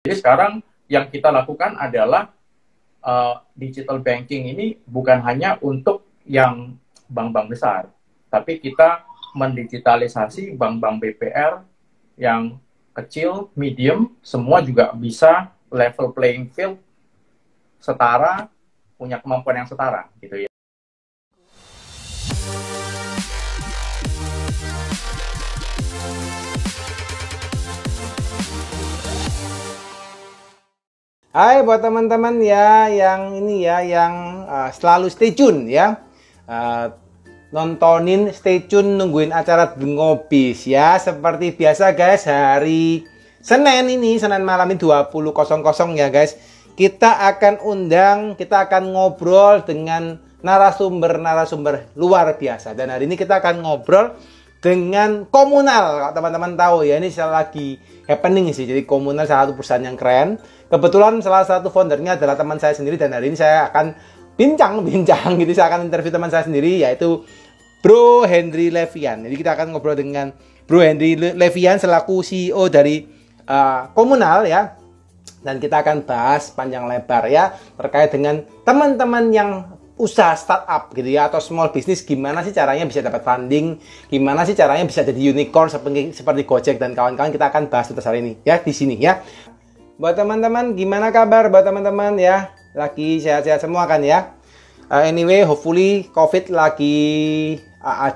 Jadi sekarang yang kita lakukan adalah digital banking ini bukan hanya untuk yang bank-bank besar, tapi kita mendigitalisasi bank-bank BPR yang kecil, medium, semua juga bisa level playing field, setara, punya kemampuan yang setara, gitu ya. Hai buat teman-teman ya yang ini ya yang selalu stay tune ya, nontonin, stay tune, nungguin acara Ngobis ya. Seperti biasa guys, hari Senin ini, Senin malam ini 20.00 ya guys, kita akan undang, kita akan ngobrol dengan narasumber luar biasa. Dan hari ini kita akan ngobrol dengan Komunal. Teman-teman tahu ya, ini lagi happening sih. Jadi Komunal salah satu perusahaan yang keren. Kebetulan salah satu foundernya adalah teman saya sendiri, dan hari ini saya akan bincang-bincang gitu. Saya akan interview teman saya sendiri, yaitu Bro Henry Levian. Jadi kita akan ngobrol dengan Bro Henry Levian selaku CEO dari Komunal ya. Dan kita akan bahas panjang lebar ya terkait dengan teman-teman yang usaha startup gitu ya, atau small business, gimana sih caranya bisa dapat funding, gimana sih caranya bisa jadi unicorn seperti Gojek dan kawan-kawan. Kita akan bahas itu hari ini ya di sini ya. Buat teman-teman, gimana kabar buat teman-teman ya? Lagi sehat-sehat semua kan ya? Anyway, hopefully COVID lagi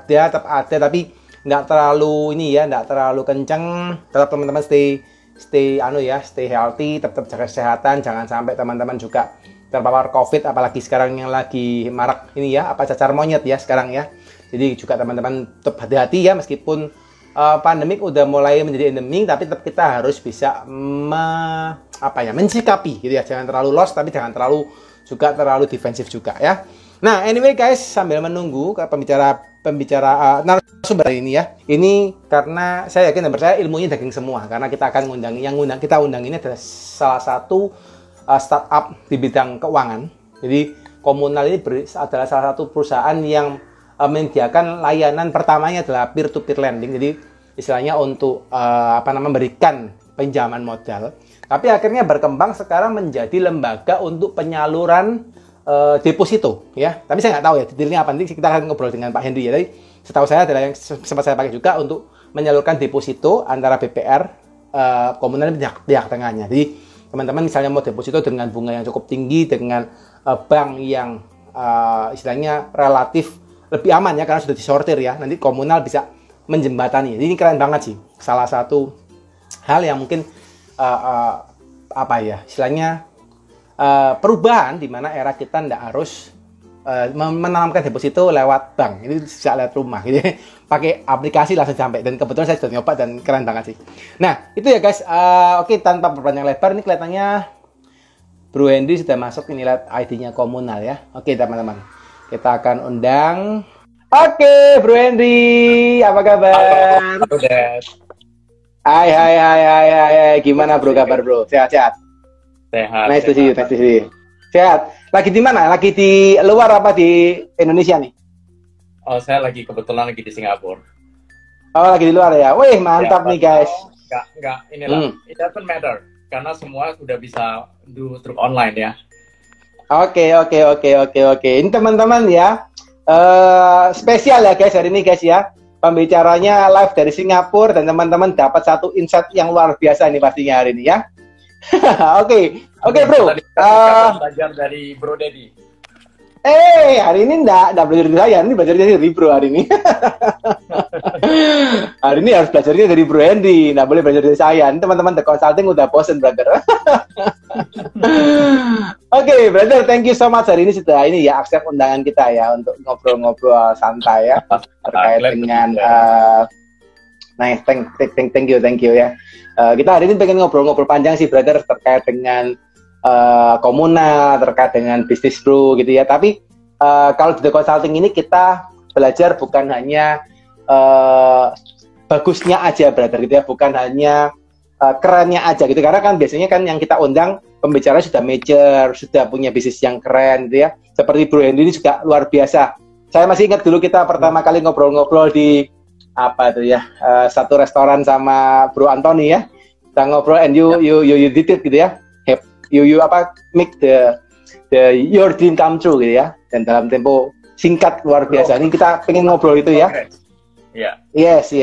tetap ada, tapi nggak terlalu ini ya, nggak terlalu kenceng. Tetap teman-teman stay healthy, tetap jaga kesehatan, jangan sampai teman-teman juga terpapar COVID, apalagi sekarang yang lagi marak ini ya, cacar monyet ya sekarang ya. Jadi juga teman-teman tetap hati-hati ya, meskipun pandemik udah mulai menjadi endemik, tapi tetap kita harus bisa mensikapi gitu ya. Jangan terlalu lost, tapi jangan terlalu defensif juga ya. Nah, anyway guys, sambil menunggu ke pembicara narasumber ini ya. Ini karena saya yakin dan percaya ilmunya daging semua, karena kita akan kita undang ini adalah salah satu startup di bidang keuangan. Jadi Komunal ini adalah salah satu perusahaan yang menyediakan layanan pertamanya adalah peer-to-peer lending. Jadi istilahnya untuk memberikan pinjaman modal. Tapi akhirnya berkembang sekarang menjadi lembaga untuk penyaluran deposito ya. Tapi saya nggak tahu ya detailnya apa, nanti kita akan ngobrol dengan Pak Henry ya. Jadi setahu saya adalah yang sempat saya pakai juga untuk menyalurkan deposito antara BPR Komunal dan pihak tengahnya. Jadi teman-teman misalnya mau deposito dengan bunga yang cukup tinggi dengan bank yang istilahnya relatif lebih aman ya, karena sudah disortir ya, nanti Komunal bisa menjembatani. Jadi ini keren banget sih, salah satu hal yang mungkin istilahnya perubahan di mana era kita tidak harus menanamkan deposito lewat bank, ini bisa lewat rumah gitu. Pakai aplikasi langsung sampai, dan kebetulan saya sudah nyoba dan keren banget sih. Nah itu ya guys. Oke, tanpa berpanjang lebar, ini kelihatannya Bro Henry sudah masuk, ini lihat ID-nya Komunal ya. Oke teman-teman, kita akan undang. Oke Bro Henry, apa kabar? Halo Des. Hai, gimana bro kabar bro? Sehat? Sehat. Nice to see you. Sehat. Lagi di mana? Lagi di luar apa di Indonesia nih? Oh, saya kebetulan lagi di Singapura. Oh, lagi di luar ya. Wih, mantap nih guys. Enggak, inilah. It doesn't matter, karena semua udah bisa do through online ya. Oke. Ini teman-teman ya, spesial ya guys hari ini guys ya. Pembicaranya live dari Singapura, dan teman-teman dapat satu insight yang luar biasa ini pastinya hari ini ya. Oke bro. Belajar dari Bro Dedi. Hari ini enggak belajar dari saya, ini belajar dari Bro hari ini. Hari ini harus belajarnya dari Bro Henry, nggak boleh belajar dari saya. Ini teman-teman The Consulting udah bosen, brother. Oke, brother, thank you so much hari ini sudah accept undangan kita ya untuk ngobrol-ngobrol santai ya terkait dengan nice, thank you ya. Kita hari ini pengen ngobrol-ngobrol panjang sih, brother, terkait dengan Komunal, terkait dengan bisnis bro gitu ya. Tapi kalau di The Consulting ini kita belajar bukan hanya bagusnya aja, brother, gitu ya, bukan hanya kerennya aja gitu. Karena kan biasanya kan yang kita undang pembicara sudah mature, sudah punya bisnis yang keren gitu ya. Seperti Bro Henry ini juga luar biasa. Saya masih ingat dulu kita pertama kali ngobrol-ngobrol di satu restoran sama Bro Anthony ya. kita ngobrol and you did it gitu ya. You make your dream come true gitu ya. Dan dalam tempo singkat luar biasa. Ini kita pengen ngobrol itu ya. Yeah. Yes.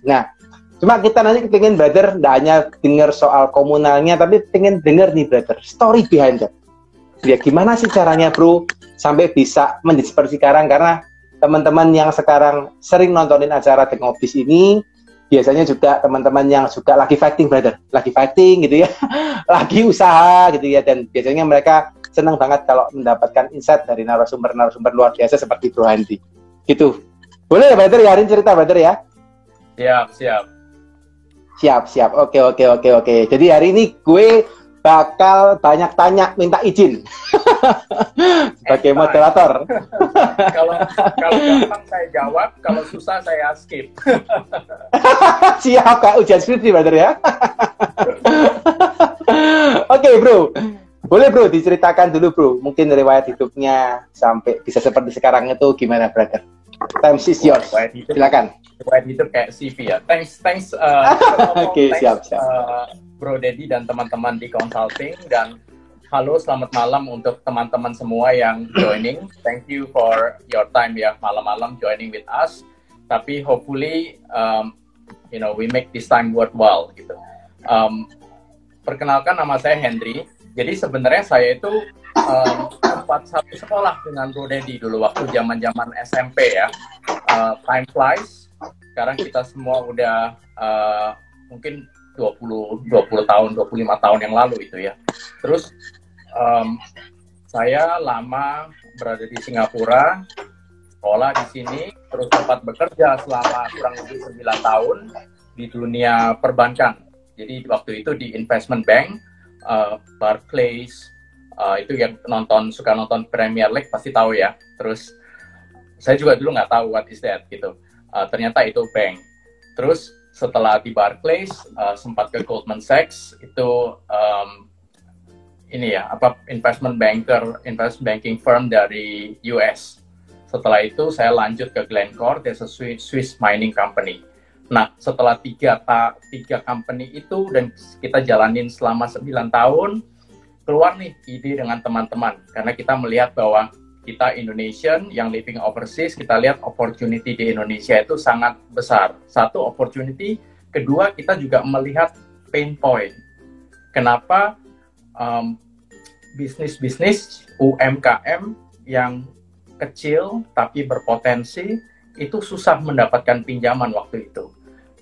Nah, cuma kita nanti pengen brother nggak hanya dengar soal komunalnya, tapi pengen dengar nih brother story behind that. Ya gimana sih caranya bro sampai bisa menjadi seperti sekarang, karena teman-teman yang sekarang sering nontonin acara The Ngobis ini biasanya juga teman-teman yang juga lagi fighting brother, lagi fighting gitu ya, lagi usaha gitu ya, dan biasanya mereka senang banget kalau mendapatkan insight dari narasumber-narasumber luar biasa seperti Bro Handi gitu. Boleh ya brother ya, hari ini cerita brother ya? Siap. Oke. Jadi hari ini gue bakal banyak tanya, minta izin sebagai moderator. Kalau gampang saya jawab, kalau susah saya skip. Siap, Kak, ujian skripsi brother ya. Oke, bro. Boleh bro, diceritakan dulu bro, mungkin riwayat hidupnya sampai bisa seperti sekarang itu gimana brother? Time is yours. Silakan. Riwayat hidup kayak CV ya. Thanks. Oke, siap. Bro Dedi dan teman-teman di consulting, dan halo, selamat malam untuk teman-teman semua yang joining. Thank you for your time ya, malam-malam joining with us. Tapi hopefully, we make this time worthwhile gitu. Perkenalkan, nama saya Hendry. Jadi sebenarnya saya itu sempat satu sekolah dengan Bro Dedi dulu waktu zaman-zaman SMP ya. Time flies. Sekarang kita semua udah mungkin 20 tahun, 25 tahun yang lalu itu ya. Terus saya lama berada di Singapura, sekolah di sini, terus sempat bekerja selama kurang lebih 9 tahun di dunia perbankan. Jadi waktu itu di investment bank, Barclays, itu yang suka nonton Premier League pasti tahu ya. Terus saya juga dulu nggak tahu what is that gitu. Ternyata itu bank. Terus setelah di Barclays, sempat ke Goldman Sachs, itu investment banking firm dari US. Setelah itu saya lanjut ke Glencore, there's a Swiss mining company. Nah, setelah tiga company itu dan kita jalanin selama 9 tahun, keluar nih ide dengan teman-teman, karena kita melihat bahwa kita Indonesian yang living overseas, kita lihat opportunity di Indonesia itu sangat besar. Satu, opportunity. Kedua, kita juga melihat pain point. Kenapa bisnis-bisnis UMKM yang kecil tapi berpotensi itu susah mendapatkan pinjaman waktu itu.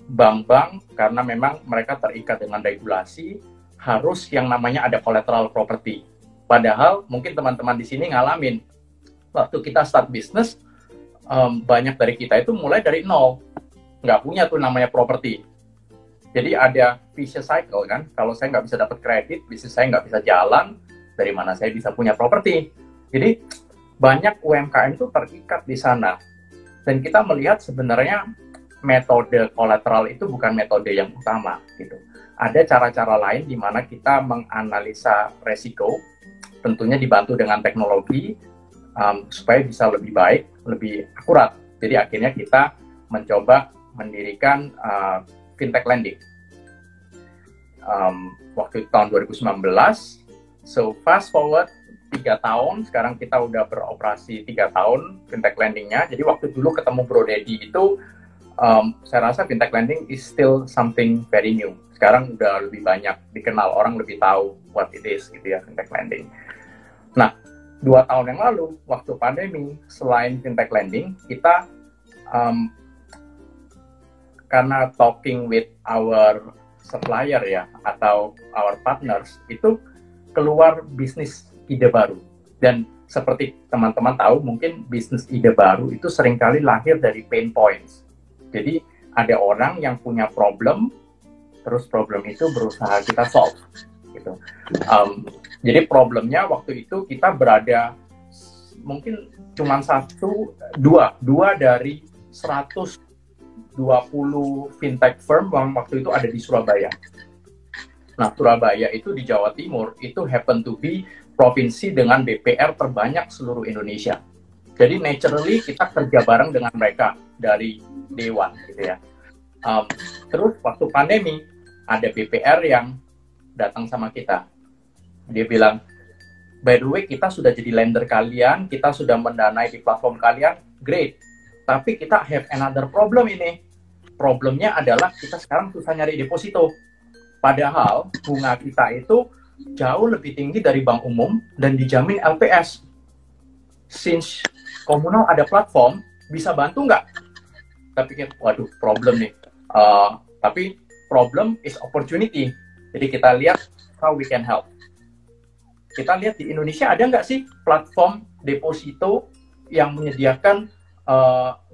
Bank-bank, karena memang mereka terikat dengan regulasi, harus yang namanya ada collateral property. Padahal mungkin teman-teman di sini ngalamin, waktu kita start bisnis, banyak dari kita itu mulai dari nol. Nggak punya tuh namanya properti. Jadi ada vicious cycle kan, kalau saya nggak bisa dapat kredit, bisnis saya nggak bisa jalan, dari mana saya bisa punya properti. Jadi banyak UMKM itu terikat di sana. Dan kita melihat sebenarnya metode kolateral itu bukan metode yang utama gitu. Ada cara-cara lain di mana kita menganalisa resiko, tentunya dibantu dengan teknologi, supaya bisa lebih baik, lebih akurat. Jadi akhirnya kita mencoba mendirikan fintech lending. Waktu tahun 2019, so fast forward 3 tahun, sekarang kita udah beroperasi 3 tahun fintech lendingnya. Jadi waktu dulu ketemu Bro Dedi itu, saya rasa fintech lending is still something very new. Sekarang udah lebih banyak dikenal, orang lebih tahu what it is gitu ya, fintech lending. Nah, 2 tahun yang lalu, waktu pandemi, selain fintech lending, kita karena talking with our supplier ya, atau our partners, itu keluar bisnis ide baru. Dan seperti teman-teman tahu, mungkin bisnis ide baru itu seringkali lahir dari pain points. Jadi ada orang yang punya problem, terus problem itu berusaha kita solve. Gitu. Jadi problemnya waktu itu kita berada mungkin cuma dua dari 120 fintech firm yang waktu itu ada di Surabaya. Nah, Surabaya itu di Jawa Timur, itu happen to be provinsi dengan BPR terbanyak seluruh Indonesia. Jadi naturally kita kerja bareng dengan mereka dari day one gitu ya. Terus waktu pandemi, ada BPR yang datang sama kita. Dia bilang, by the way, kita sudah jadi lender kalian, kita sudah mendanai di platform kalian, great. Tapi kita have another problem ini. Problemnya adalah kita sekarang susah nyari deposito. Padahal bunga kita itu jauh lebih tinggi dari bank umum dan dijamin LPS. Since komunal ada platform, bisa bantu nggak? Tapi waduh, problem nih. Tapi problem is opportunity. Jadi kita lihat how we can help. Kita lihat di Indonesia ada nggak sih platform deposito yang menyediakan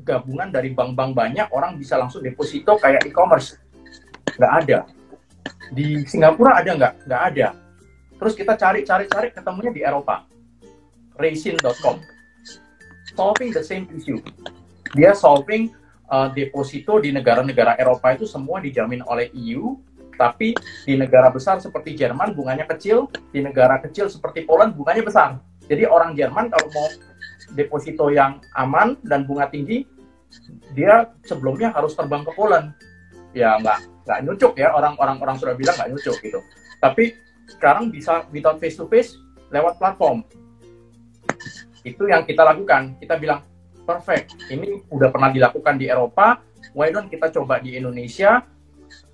gabungan dari bank-bank banyak, orang bisa langsung deposito kayak e-commerce? Nggak ada. Di Singapura ada nggak? Nggak ada. Terus kita cari, ketemunya di Eropa. Raisin.com. Solving the same issue. Dia solving deposito di negara-negara Eropa itu semua dijamin oleh EU, tapi di negara besar seperti Jerman bunganya kecil, di negara kecil seperti Poland bunganya besar. Jadi orang Jerman kalau mau deposito yang aman dan bunga tinggi, dia sebelumnya harus terbang ke Poland. Ya nggak nyucuk ya, orang sudah bilang nggak nyucuk gitu. Tapi sekarang bisa without face to face lewat platform. Itu yang kita lakukan. Kita bilang perfect, ini udah pernah dilakukan di Eropa, why don't kita coba di Indonesia.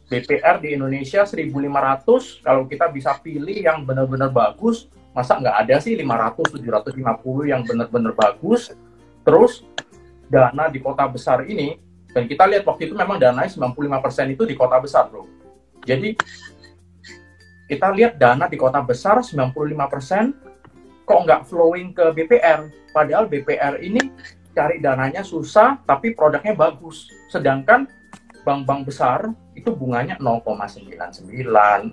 BPR di Indonesia 1.500, kalau kita bisa pilih yang benar-benar bagus, masa nggak ada sih 500, 750 yang benar-benar bagus. Terus dana di kota besar ini, dan kita lihat waktu itu memang dananya 95% itu di kota besar, bro. Jadi kita lihat dana di kota besar 95% kok nggak flowing ke BPR, padahal BPR ini cari dananya susah, tapi produknya bagus. Sedangkan bank-bank besar itu bunganya 0,99, 1%.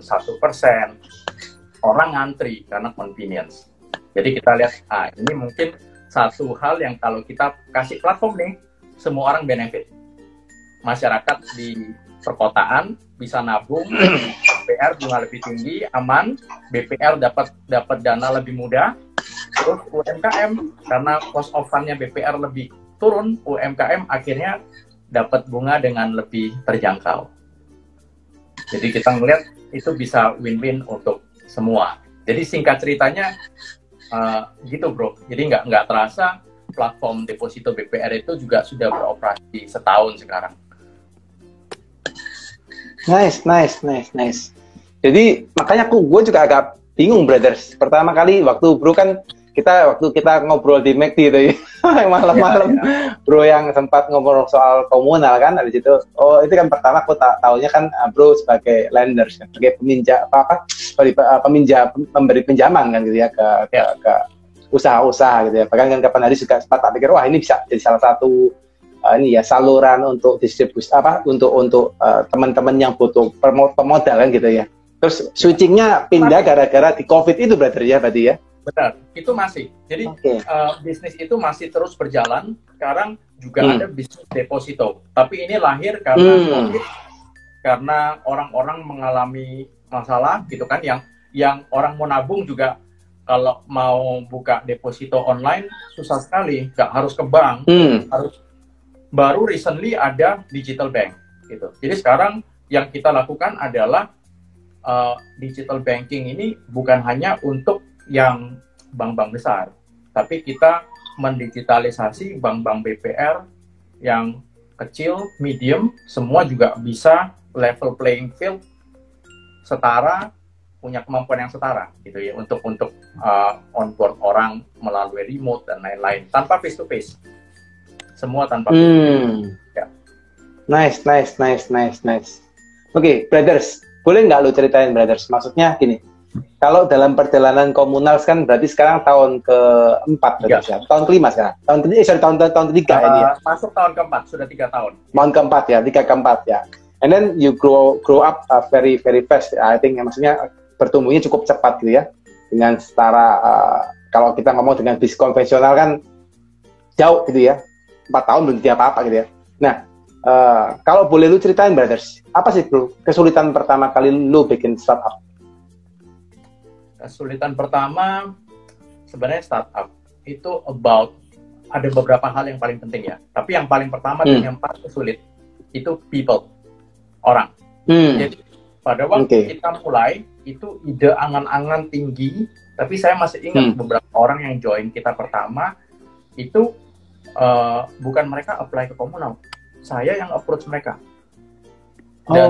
Orang ngantri karena convenience. Jadi kita lihat, ini mungkin satu hal yang kalau kita kasih platform nih, semua orang benefit. Masyarakat di perkotaan bisa nabung, BPR bunga lebih tinggi, aman, BPR dapat dana lebih mudah. Terus UMKM, karena cost of fund-nya BPR lebih turun, UMKM akhirnya dapat bunga dengan lebih terjangkau. Jadi kita ngelihat itu bisa win-win untuk semua. Jadi singkat ceritanya gitu, bro. Jadi nggak terasa platform deposito BPR itu juga sudah beroperasi setahun sekarang. Nice. Jadi makanya gue juga agak bingung, brothers. Pertama kali waktu kita ngobrol di McD itu ya, malam-malam, bro yang sempat ngobrol soal komunal kan, dari situ, itu kan pertama aku tahunya kan bro sebagai lenders, sebagai pemberi pinjaman kan gitu ya ke usaha-usaha gitu ya. Bahkan kan kapan hari juga sempat tak pikir, wah ini bisa jadi salah satu saluran untuk distribusi untuk teman-teman yang butuh pemodal kan gitu ya. Terus switchingnya pindah gara-gara di COVID itu, brother ya, berarti ya. Benar, itu masih. Jadi bisnis itu masih terus berjalan. Sekarang juga ada bisnis deposito. Tapi ini lahir karena COVID, karena orang-orang mengalami masalah gitu kan. Yang orang mau nabung juga kalau mau buka deposito online susah sekali. Nggak harus ke bank, baru recently ada digital bank gitu. Jadi sekarang yang kita lakukan adalah digital banking ini bukan hanya untuk yang bank-bank besar, tapi kita mendigitalisasi bank-bank BPR yang kecil, medium, semua juga bisa level playing field, setara, punya kemampuan yang setara gitu ya, untuk onboard orang melalui remote dan lain-lain tanpa face to face, semua tanpa face to face. Ya. Nice. Oke, brothers, boleh nggak lu ceritain, brothers? Maksudnya gini, kalau dalam perjalanan komunal kan berarti sekarang tahun keempat, ya? Tahun kelima sekarang, tahun ketiga ini ya? Masuk tahun keempat, sudah 3 tahun. Tahun keempat ya, 3 keempat ya. And then you grow up very fast, I think. Maksudnya bertumbuhnya cukup cepat gitu ya. Dengan setara kalau kita ngomong dengan bisnis konvensional kan jauh gitu ya, 4 tahun belum jadi apa-apa gitu ya. Nah, kalau boleh lu ceritain, brothers, apa sih bro kesulitan pertama kali lu bikin startup? Kesulitan pertama sebenarnya startup itu ada beberapa hal yang paling penting ya. Tapi yang paling pertama dan yang paling sulit itu people, orang. Jadi Pada waktu kita mulai, itu ide angan-angan tinggi, tapi saya masih ingat beberapa orang yang join kita pertama, itu bukan mereka apply ke komunal, saya yang approach mereka. Dan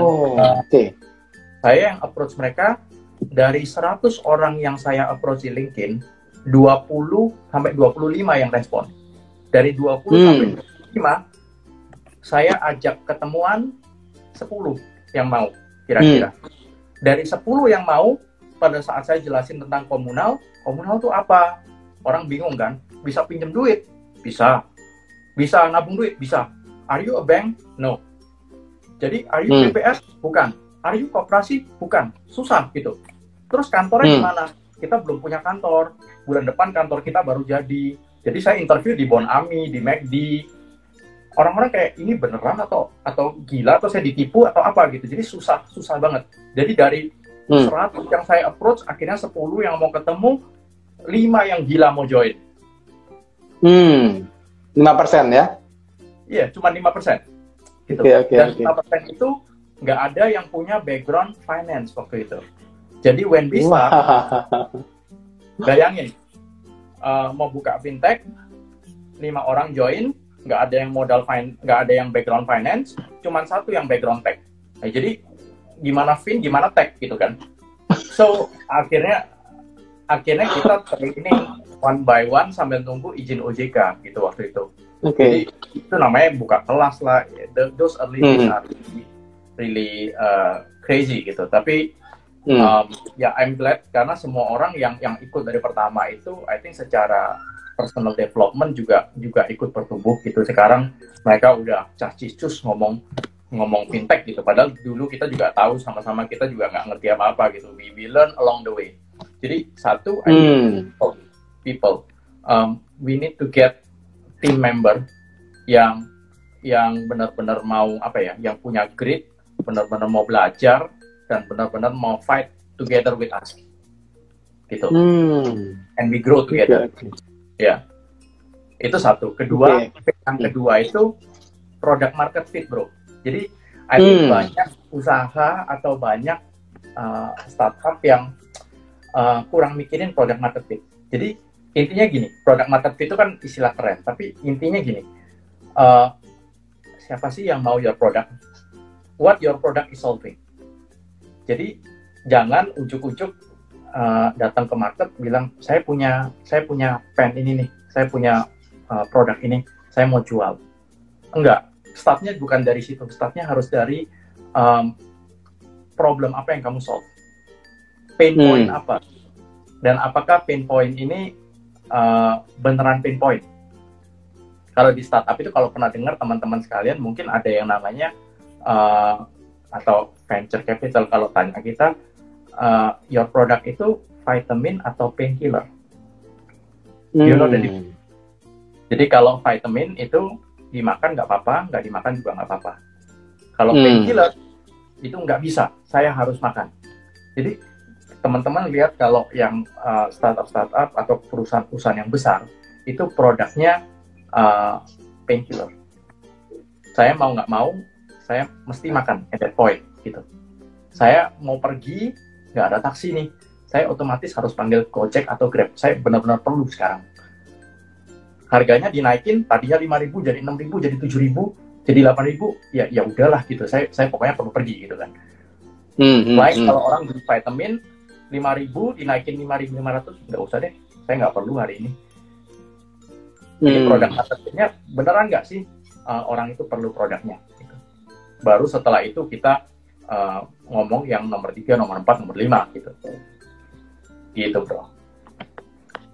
saya yang approach mereka, dari 100 orang yang saya approach di LinkedIn, 20-25 yang respon. Dari 20 sampai 25, saya ajak ketemuan 10 yang mau. Kira-kira dari 10 yang mau, pada saat saya jelasin tentang komunal itu apa? Orang bingung kan? Bisa pinjam duit? Bisa. Bisa nabung duit? Bisa. Are you a bank? No. Jadi are you PPS? Bukan. Are you koperasi? Bukan. Susah gitu. Terus kantornya gimana? Kita belum punya kantor. Bulan depan kantor kita baru jadi. Jadi saya interview di Bon Ami, di McD. Orang-orang kayak ini beneran atau gila, atau saya ditipu atau apa gitu. Jadi susah banget. Jadi dari 100 yang saya approach, akhirnya 10 yang mau ketemu, 5 yang gila mau join. 5% ya? Iya, cuma 5%. Gitu. Dan 5% itu nggak ada yang punya background finance waktu itu. Jadi when bisa, bayangin, mau buka fintech, 5 orang join, nggak ada yang nggak ada yang background finance, cuman 1 yang background tech. Nah, jadi gimana gimana tech gitu kan. So akhirnya kita training one by one sambil nunggu izin OJK gitu waktu itu. Jadi itu namanya buka kelas lah. Those early days are really crazy gitu. Tapi ya I'm glad karena semua orang yang ikut dari pertama itu, I think secara personal development juga ikut bertumbuh gitu. Sekarang mereka udah cus ngomong fintech gitu. Padahal dulu kita juga tahu sama-sama, kita juga nggak ngerti apa-apa gitu. We learn along the way. Jadi satu, I think people, we need to get team member yang benar-benar mau yang punya grit, benar-benar mau belajar dan benar-benar mau fight together with us. Gitu. And we grow together. Ya, itu satu. Kedua, yang kedua itu product market fit, bro. Jadi, I think banyak usaha atau banyak startup yang kurang mikirin product market fit. Jadi, intinya gini, product market fit itu kan istilah keren, tapi intinya gini, siapa sih yang mau your product? What your product is solving? Jadi, jangan ujuk-ujuk datang ke market bilang saya punya pen ini nih, saya punya produk ini, saya mau jual. Enggak, startnya bukan dari situ. Startnya harus dari problem apa yang kamu solve, pain point apa, dan apakah pain point ini beneran pain point. Kalau di startup itu, kalau pernah dengar teman-teman sekalian, mungkin ada yang namanya atau venture capital, kalau tanya kita, your product itu vitamin atau painkiller. You know the difference. Jadi kalau vitamin itu dimakan nggak apa-apa, nggak dimakan juga nggak apa-apa. Kalau painkiller itu nggak bisa, saya harus makan. Jadi teman-teman lihat kalau yang startup atau perusahaan-perusahaan yang besar itu produknya painkiller. Saya mau nggak mau, saya mesti makan at that point gitu. Saya mau pergi, nggak ada taksi nih, saya otomatis harus panggil Gojek atau Grab. Saya benar-benar perlu sekarang. Harganya dinaikin, tadinya 5.000 jadi 6.000, jadi 7.000, jadi 8.000, ya udahlah gitu. Saya pokoknya perlu pergi gitu kan. Kalau orang beli vitamin 5.000 dinaikin 5.500, nggak usah deh, saya nggak perlu hari ini. Jadi produk marketingnya beneran nggak sih orang itu perlu produknya? Gitu. Baru setelah itu kita ngomong yang nomor 3, nomor 4, nomor 5 gitu. Gitu, bro.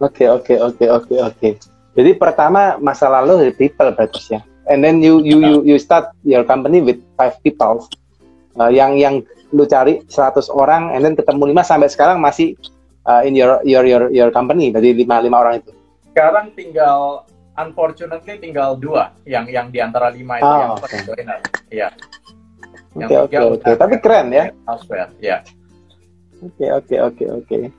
Oke. Jadi pertama masa lalu dari people berarti ya. And then you start your company with 5 people. Yang lu cari 100 orang, and then ketemu 5 sampai sekarang masih in your company, berarti 5 orang itu. Sekarang tinggal unfortunately tinggal 2 yang di antara 5 itu yang joiner. Iya. Oke. Tapi keren ya. Ya. Oke.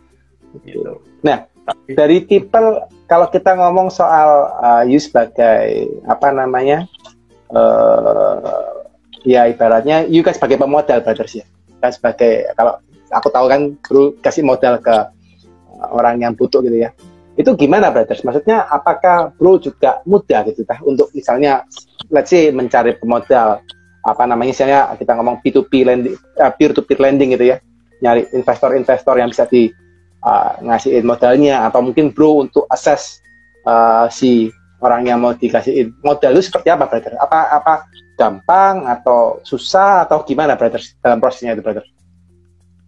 Gitu. Nah, dari people, kalau kita ngomong soal you sebagai apa namanya, ya ibaratnya you kan sebagai pemodal, brothers ya. kan sebagai, kalau aku tahu kan bro kasih modal ke orang yang butuh gitu ya. Itu gimana brothers? Maksudnya apakah bro juga mudah gitu untuk misalnya let's say mencari pemodal, apa namanya misalnya kita ngomong P2P lending, peer to peer lending gitu ya, nyari investor-investor yang bisa di ngasihin modalnya, atau mungkin bro untuk assess si orang yang mau dikasihin modal itu seperti apa brother? Apa gampang atau susah atau gimana brothers dalam prosesnya itu brothers?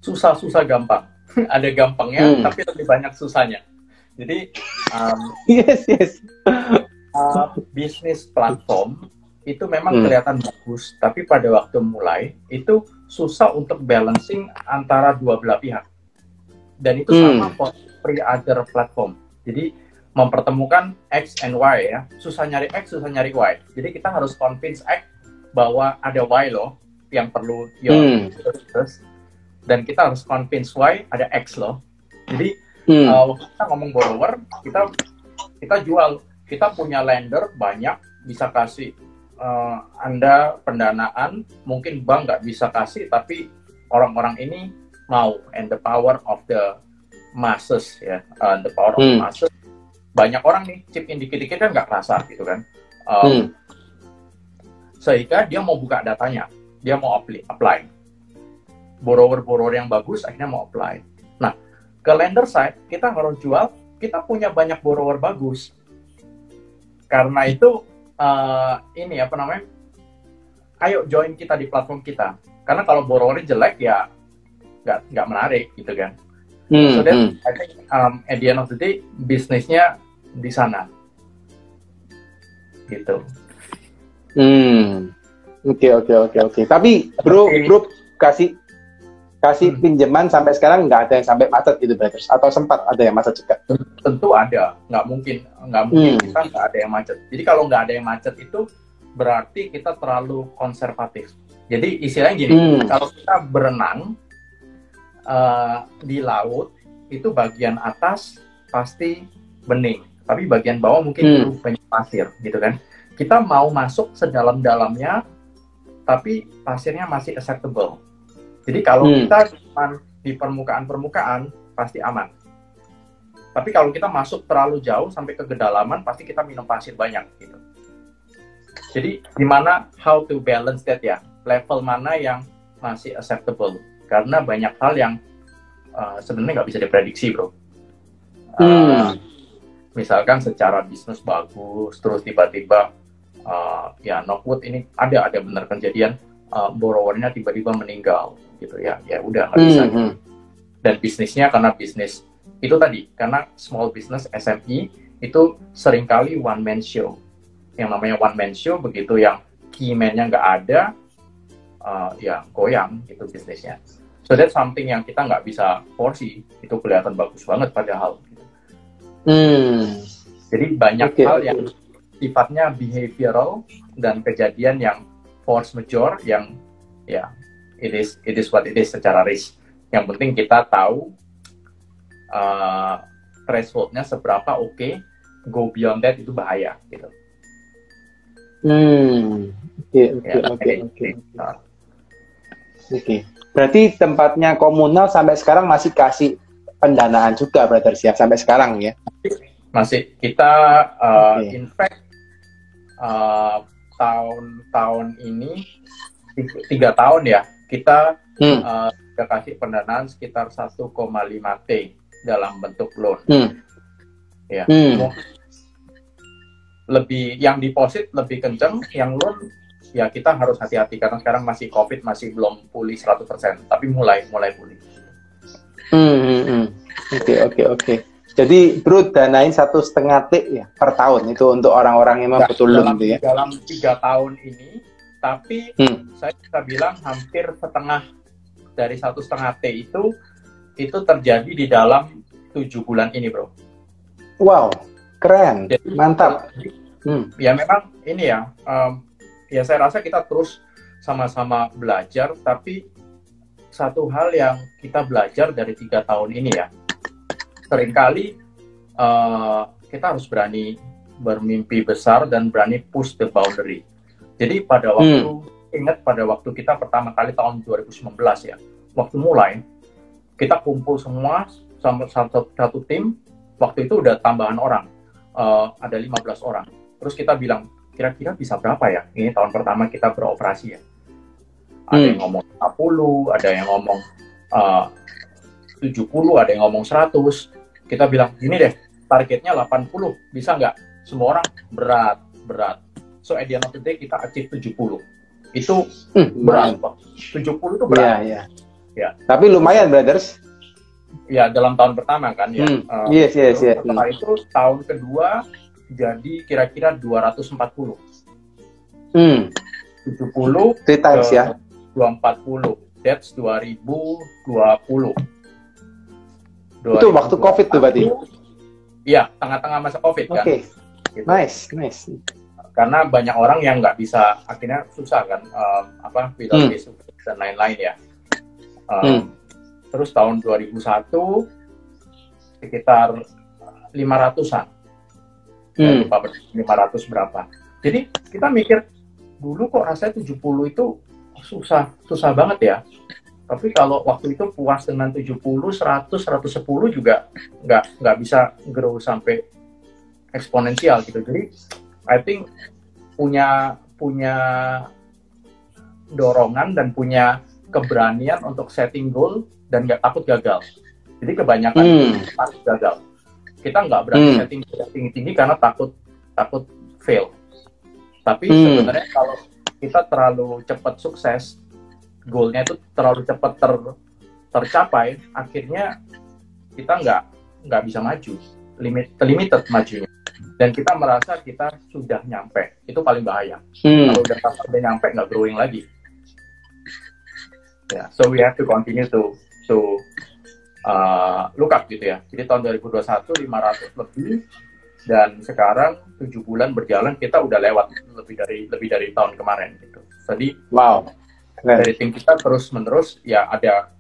Susah gampang. Ada gampangnya tapi lebih banyak susahnya. Jadi yes. bisnis platform itu memang kelihatan bagus, tapi pada waktu mulai itu susah untuk balancing antara dua belah pihak. Dan itu sama for every other platform. Jadi mempertemukan X and Y ya. Susah nyari X, susah nyari Y. Jadi kita harus convince X bahwa ada Y loh yang perlu terus. Dan kita harus convince Y ada X loh. Jadi waktu kita ngomong borrower, kita jual, kita punya lender banyak, bisa kasih Anda pendanaan, mungkin bank nggak bisa kasih, tapi orang-orang ini mau, and the power of the masses ya, the power of the masses, banyak orang nih chip in dikit-dikit kan nggak kerasa gitu kan, sehingga dia mau buka datanya, dia mau apply, borrower yang bagus akhirnya mau apply. Nah, ke lender side, kita harus jual, kita punya banyak borrower bagus. Karena itu, ini apa namanya, ayo join kita di platform kita. Karena kalau borrowernya jelek, ya nggak menarik gitu kan. So that, I think, at the end of the day, bisnisnya di sana. Gitu. Oke. Tapi bro kasih pinjaman sampai sekarang nggak ada yang sampai macet gitu brothers, atau sempat ada yang macet juga? Tentu ada, nggak mungkin kita nggak ada yang macet. Jadi kalau nggak ada yang macet itu berarti kita terlalu konservatif. Jadi istilahnya gini, kalau kita berenang di laut itu bagian atas pasti bening, tapi bagian bawah mungkin banyak pasir gitu kan. Kita mau masuk sedalam-dalamnya tapi pasirnya masih acceptable. Jadi kalau kita cuma di permukaan pasti aman. Tapi kalau kita masuk terlalu jauh sampai ke kedalaman, pasti kita minum pasir banyak gitu. Jadi gimana how to balance that ya? Level mana yang masih acceptable? Karena banyak hal yang sebenarnya nggak bisa diprediksi, bro. Misalkan secara bisnis bagus, terus tiba-tiba ya knock wood, ini ada benar kejadian borrowernya tiba-tiba meninggal gitu ya udah nggak bisa gitu. Dan bisnisnya karena bisnis itu tadi, karena small business SME itu seringkali one man show. Yang namanya one man show, begitu yang key man-nya nggak ada, ya goyang gitu bisnisnya. So that's something yang kita nggak bisa foresee, itu kelihatan bagus banget padahal gitu. Jadi banyak hal yang sifatnya behavioral dan kejadian yang force majeure yang ya it is what it is secara risk. Yang penting kita tahu thresholdnya seberapa, oke, go beyond that itu bahaya gitu. Oke. Berarti tempatnya komunal sampai sekarang masih kasih pendanaan juga brothers ya, sampai sekarang ya? Masih, kita in fact tahun ini 3 tahun ya, kita kasih pendanaan sekitar 1,5 T dalam bentuk loan. Ya, lebih yang deposit lebih kenceng, yang loan ya kita harus hati-hati karena sekarang masih COVID, masih belum pulih 100%, tapi mulai pulih. Oke. Jadi bro danain 1,5 T ya per tahun itu untuk orang-orang yang membutuhkan loan gitu ya? Dalam 3 tahun ini, tapi saya bisa bilang hampir setengah dari 1,5 T itu terjadi di dalam 7 bulan ini, bro. Wow, keren. Jadi, mantap. Ya memang ini ya, ya saya rasa kita terus sama-sama belajar, tapi satu hal yang kita belajar dari 3 tahun ini ya, seringkali kita harus berani bermimpi besar dan berani push the boundary. Jadi pada waktu, ingat pada waktu kita pertama kali tahun 2019 ya, waktu mulai, kita kumpul semua sama satu tim, waktu itu udah tambahan orang, ada 15 orang. Terus kita bilang, kira-kira bisa berapa ya? Ini tahun pertama kita beroperasi ya. Ada yang ngomong 50, ada yang ngomong 70, ada yang ngomong 100. Kita bilang, gini deh, targetnya 80, bisa nggak? Semua orang berat. So at the end of the day kita achieve 70. Itu berat, Pak. 70 itu berat. Ya. Tapi lumayan, brothers. Ya, dalam tahun pertama kan ya. Yes. Setelah itu tahun kedua jadi kira-kira 240. 70 3 times ya. 240. That's 2020. Itu waktu COVID tuh berarti. Iya, tengah-tengah masa COVID kan. Oke. Gitu. Nice. Karena banyak orang yang nggak bisa, akhirnya susah kan, without Facebook dan lain-lain ya. Terus tahun 2001 sekitar 500-an. Lupa 500 berapa. Jadi kita mikir dulu kok rasanya 70 itu susah banget ya. Tapi kalau waktu itu puas dengan 70, 100, 110 juga nggak bisa grow sampai eksponensial gitu. Jadi I think punya dorongan dan punya keberanian untuk setting goal dan nggak takut gagal. Jadi kebanyakan takut gagal. Kita nggak berani setting tinggi-tinggi karena takut fail. Tapi sebenarnya kalau kita terlalu cepat sukses, goalnya itu terlalu cepat tercapai, akhirnya kita nggak bisa maju, limited majunya. Dan kita merasa kita sudah nyampe, itu paling bahaya. Kalau udah nyampe, nggak growing lagi. Yeah, so we have to continue to look up gitu ya. Jadi tahun 2021 500 lebih, dan sekarang 7 bulan berjalan kita udah lewat lebih dari tahun kemarin gitu. Jadi dari tim kita terus menerus ya ada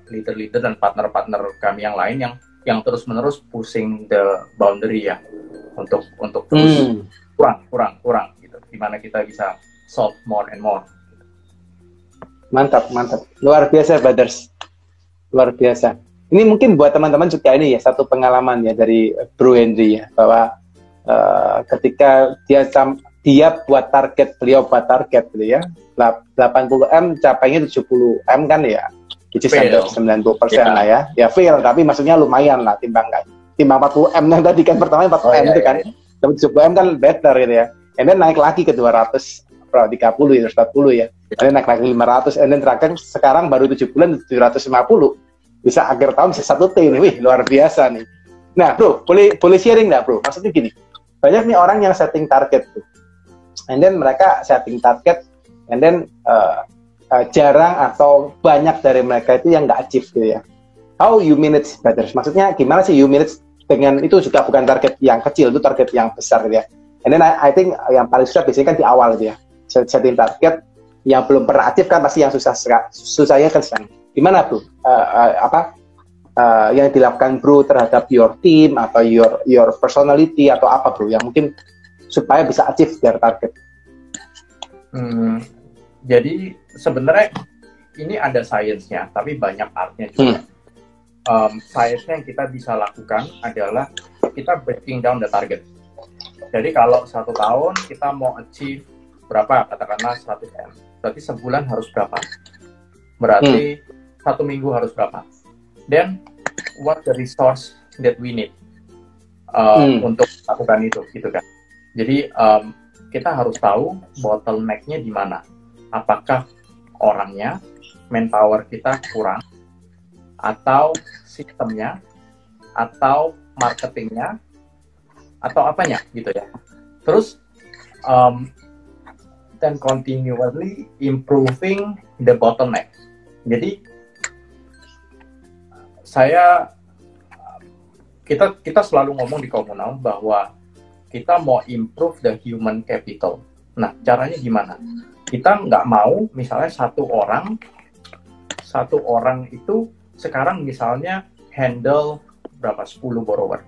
leader-leader dan partner-partner kami yang lain yang terus menerus pushing the boundary ya untuk terus kurang gitu. Gimana kita bisa solve more and more. Mantap. Luar biasa, brothers. Luar biasa. Ini mungkin buat teman-teman juga ini ya, satu pengalaman ya dari Bro Henry ya, bahwa ketika dia buat target, beliau buat target ya, 80M capainya 70M kan ya, which is 90% lah ya. Ya fail, tapi maksudnya lumayan lah timbang 40M yang tadi kan, pertama 40M itu kan. Tapi 70M kan better gitu ya. And then naik lagi ke 230 ya, 140 ya. And then naik lagi 500, and then terakhir sekarang baru 7 bulan 750. Bisa akhir tahun bisa 1 T nih, wih luar biasa nih. Nah bro, boleh sharing nggak bro? Maksudnya gini, banyak nih orang yang setting target tuh, and then mereka setting target, and then jarang atau banyak dari mereka itu yang nggak achieve gitu ya. How you manage, brothers? Maksudnya gimana sih you manage dengan itu juga bukan target yang kecil, itu target yang besar gitu ya. And then I think yang paling susah biasanya kan di awal gitu ya, setting target yang belum pernah aktif kan pasti yang susahnya kan sekarang. Gimana bro? Yang dilakukan bro terhadap your team atau your personality atau apa bro yang mungkin supaya bisa achieve their target? Jadi sebenarnya ini ada science-nya, tapi banyak art-nya juga. Science-nya yang kita bisa lakukan adalah kita breaking down the target. Jadi kalau 1 tahun kita mau achieve berapa, katakanlah 100M, berarti sebulan harus berapa? Berarti 1 minggu harus berapa? Then what the resource that we need untuk lakukan itu, gitu kan? Jadi kita harus tahu bottleneck-nya di mana. Apakah orangnya, manpower kita kurang, atau sistemnya, atau marketingnya, atau apanya, gitu ya. Terus dan continually improving the bottleneck. Jadi kita selalu ngomong di komunal bahwa kita mau improve the human capital. Nah, caranya gimana? Kita nggak mau misalnya satu orang itu sekarang misalnya handle berapa, 10 borrower.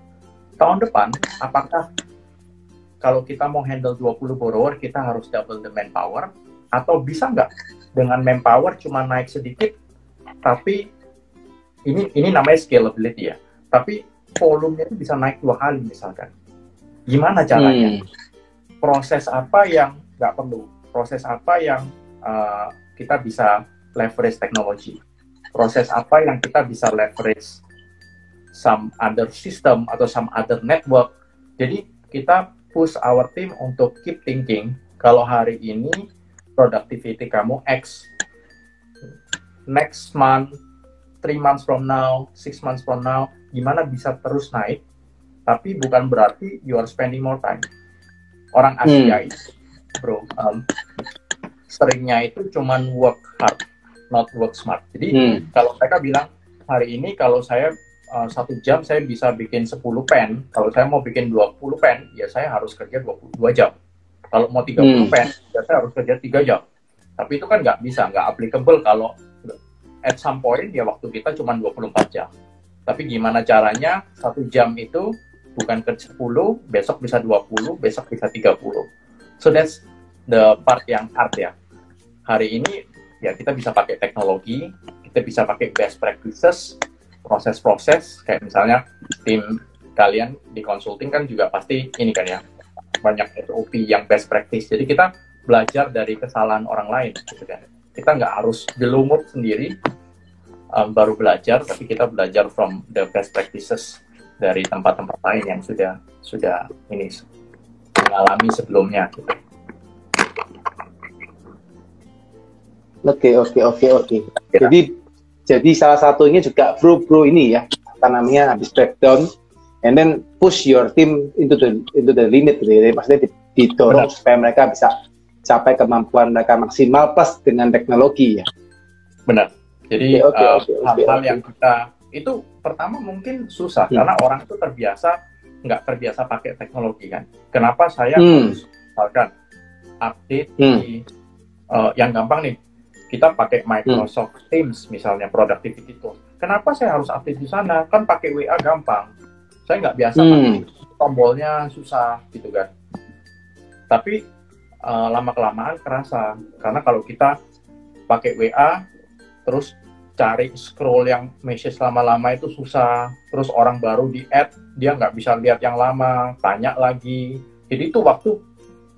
Tahun depan, apakah kalau kita mau handle 20 borrower, kita harus double the manpower? Atau bisa nggak dengan manpower cuma naik sedikit, tapi ini namanya scalability ya. Tapi volumenya itu bisa naik 2 kali misalkan. Gimana caranya? Proses apa yang nggak perlu? Proses apa yang kita bisa leverage teknologi? Proses apa yang kita bisa leverage some other system atau some other network? Jadi kita push our team untuk keep thinking, kalau hari ini productivity kamu X, next month, 3 months from now, 6 months from now, gimana bisa terus naik, tapi bukan berarti you are spending more time. Orang Asia itu, bro, seringnya itu cuman work hard, not work smart. Jadi kalau mereka bilang, hari ini kalau saya 1 jam saya bisa bikin 10 pen, kalau saya mau bikin 20 pen, ya saya harus kerja 22 jam. Kalau mau 30 pen, ya saya harus kerja 3 jam. Tapi itu kan nggak bisa, nggak applicable kalau at some point ya waktu kita cuma 24 jam. Tapi gimana caranya 1 jam itu bukan ke 10, besok bisa 20, besok bisa 30. So that's the part yang hard ya. Hari ini ya kita bisa pakai teknologi, kita bisa pakai best practices, proses-proses, kayak misalnya tim kalian di consulting kan juga pasti ini kan ya, banyak SOP yang best practice. Jadi kita belajar dari kesalahan orang lain gitu kan. Kita nggak harus dilumut sendiri baru belajar, tapi kita belajar from the best practices dari tempat-tempat lain yang sudah ini mengalami sebelumnya gitu. Oke. Ya. Jadi salah satunya juga bro ini ya, apa namanya, habis breakdown and then push your team into the limit gitu ya. Maksudnya didorong supaya mereka bisa capai kemampuan mereka maksimal plus dengan teknologi ya. Benar. Jadi hal-hal yang kita itu pertama mungkin susah karena orang itu nggak terbiasa pakai teknologi kan. Kenapa saya harus misalkan update di yang gampang nih, kita pakai Microsoft Teams misalnya productivity tool. Kenapa saya harus update di sana? Kan pakai WA gampang. Saya nggak biasa pakai tombolnya susah gitu kan. Tapi lama-kelamaan kerasa karena kalau kita pakai WA terus cari scroll yang message lama-lama itu susah, terus orang baru di add dia nggak bisa lihat yang lama, tanya lagi, jadi itu waktu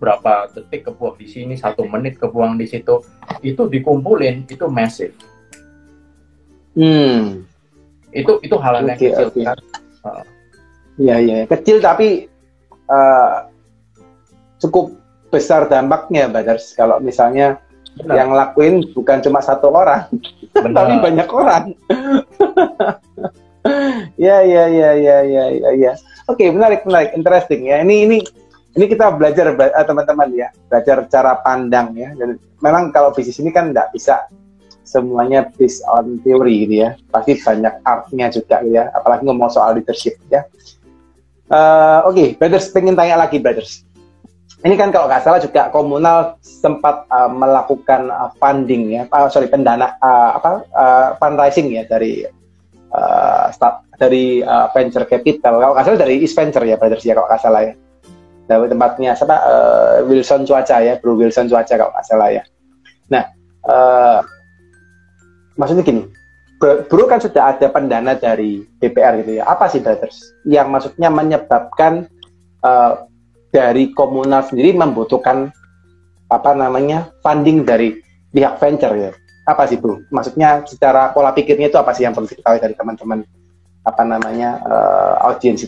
berapa detik kebuang di sini, 1 menit kebuang di situ, itu dikumpulin itu massive. Itu hal yang kecil kan. Iya kecil tapi cukup besar dampaknya, Badars. Kalau misalnya yang lakuin bukan cuma 1 orang, tapi banyak orang. Ya. Oke, menarik, interesting ya. Ini kita belajar teman-teman ya, belajar cara pandang ya. Dan memang kalau bisnis ini kan nggak bisa semuanya based on teori gitu ya. Pasti banyak artnya juga gitu ya. Apalagi ngomong soal leadership ya. Oke, Brothers, pengen tanya lagi, Brothers. Ini kan kalau nggak salah juga Komunal sempat melakukan funding ya, fundraising ya dari venture capital. Kalau nggak salah dari East Venture ya, Brothers ya, kalau nggak salah ya. Dari tempatnya Wilson Cuaca ya, Bro Wilson Cuaca kalau nggak salah ya. Nah, maksudnya gini, Bro kan sudah ada pendana dari DPR gitu ya. Apa sih, Brothers, yang maksudnya menyebabkan dari Komunal sendiri membutuhkan funding dari pihak venture ya? Apa sih, Bro? Maksudnya secara pola pikirnya itu apa sih yang perlu diketahui dari teman-teman audiens?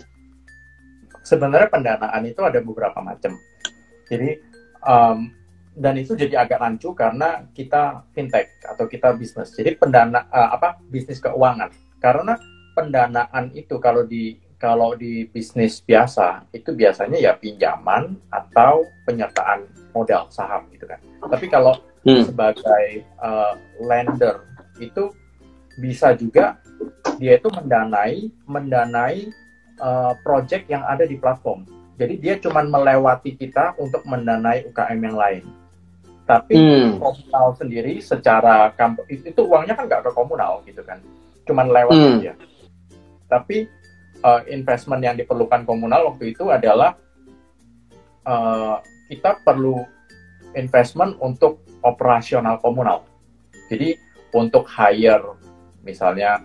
Sebenarnya pendanaan itu ada beberapa macam. Jadi dan itu jadi agak rancu karena kita fintech atau kita bisnis. Jadi bisnis keuangan. Karena pendanaan itu kalau di bisnis biasa itu biasanya ya pinjaman atau penyertaan modal saham gitu kan. Tapi kalau sebagai lender itu bisa juga dia itu mendanai project yang ada di platform. Jadi dia cuma melewati kita untuk mendanai UKM yang lain. Tapi Komunal sendiri secara itu uangnya kan nggak ke Komunal gitu kan, cuma lewat aja. Tapi investment yang diperlukan Komunal waktu itu adalah kita perlu investment untuk operasional Komunal. Jadi untuk hire misalnya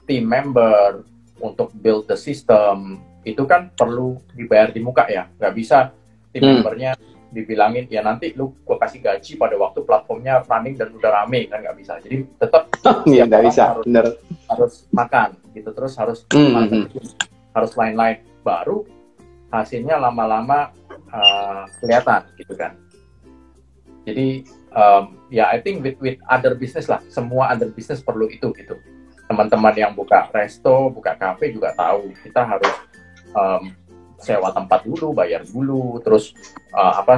team member untuk build the system, itu kan perlu dibayar di muka ya, nggak bisa team membernya dibilangin ya nanti lu gua kasih gaji pada waktu platformnya running dan udah rame, kan nggak bisa. Jadi tetap nggak bisa, harus makan gitu, terus harus harus lain-lain, baru hasilnya lama-lama kelihatan gitu kan. Jadi ya I think with other business lah, semua other business perlu itu gitu. Teman-teman yang buka resto, buka cafe juga tahu kita harus sewa tempat dulu, bayar dulu, terus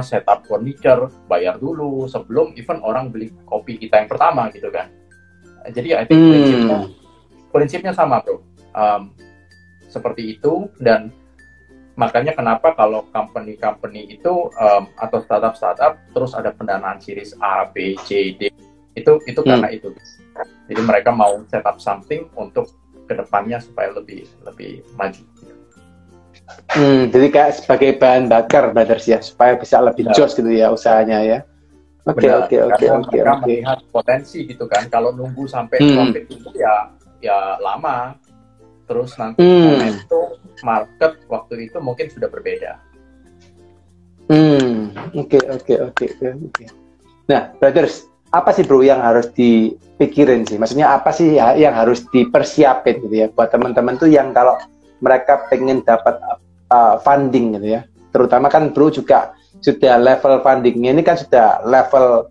setup furniture, bayar dulu sebelum even orang beli kopi kita yang pertama gitu kan. Jadi I think prinsipnya sama bro, seperti itu. Dan makanya kenapa kalau company itu atau startup terus ada pendanaan series A, B, C, D, itu karena itu. Jadi mereka mau setup something untuk kedepannya supaya lebih maju. Jadi kayak sebagai bahan bakar brothers ya, supaya bisa lebih jos gitu ya usahanya ya. Oke. Melihat potensi gitu kan. Kalau nunggu sampai profit itu ya lama. Terus nanti momentum market waktu itu mungkin sudah berbeda. Oke. Nah, brothers, apa sih bro yang harus dipikirin sih? Maksudnya apa sih yang harus dipersiapin gitu ya buat teman-teman tuh yang kalau mereka pengen dapat funding gitu ya. Terutama kan bro juga sudah level fundingnya ini kan sudah level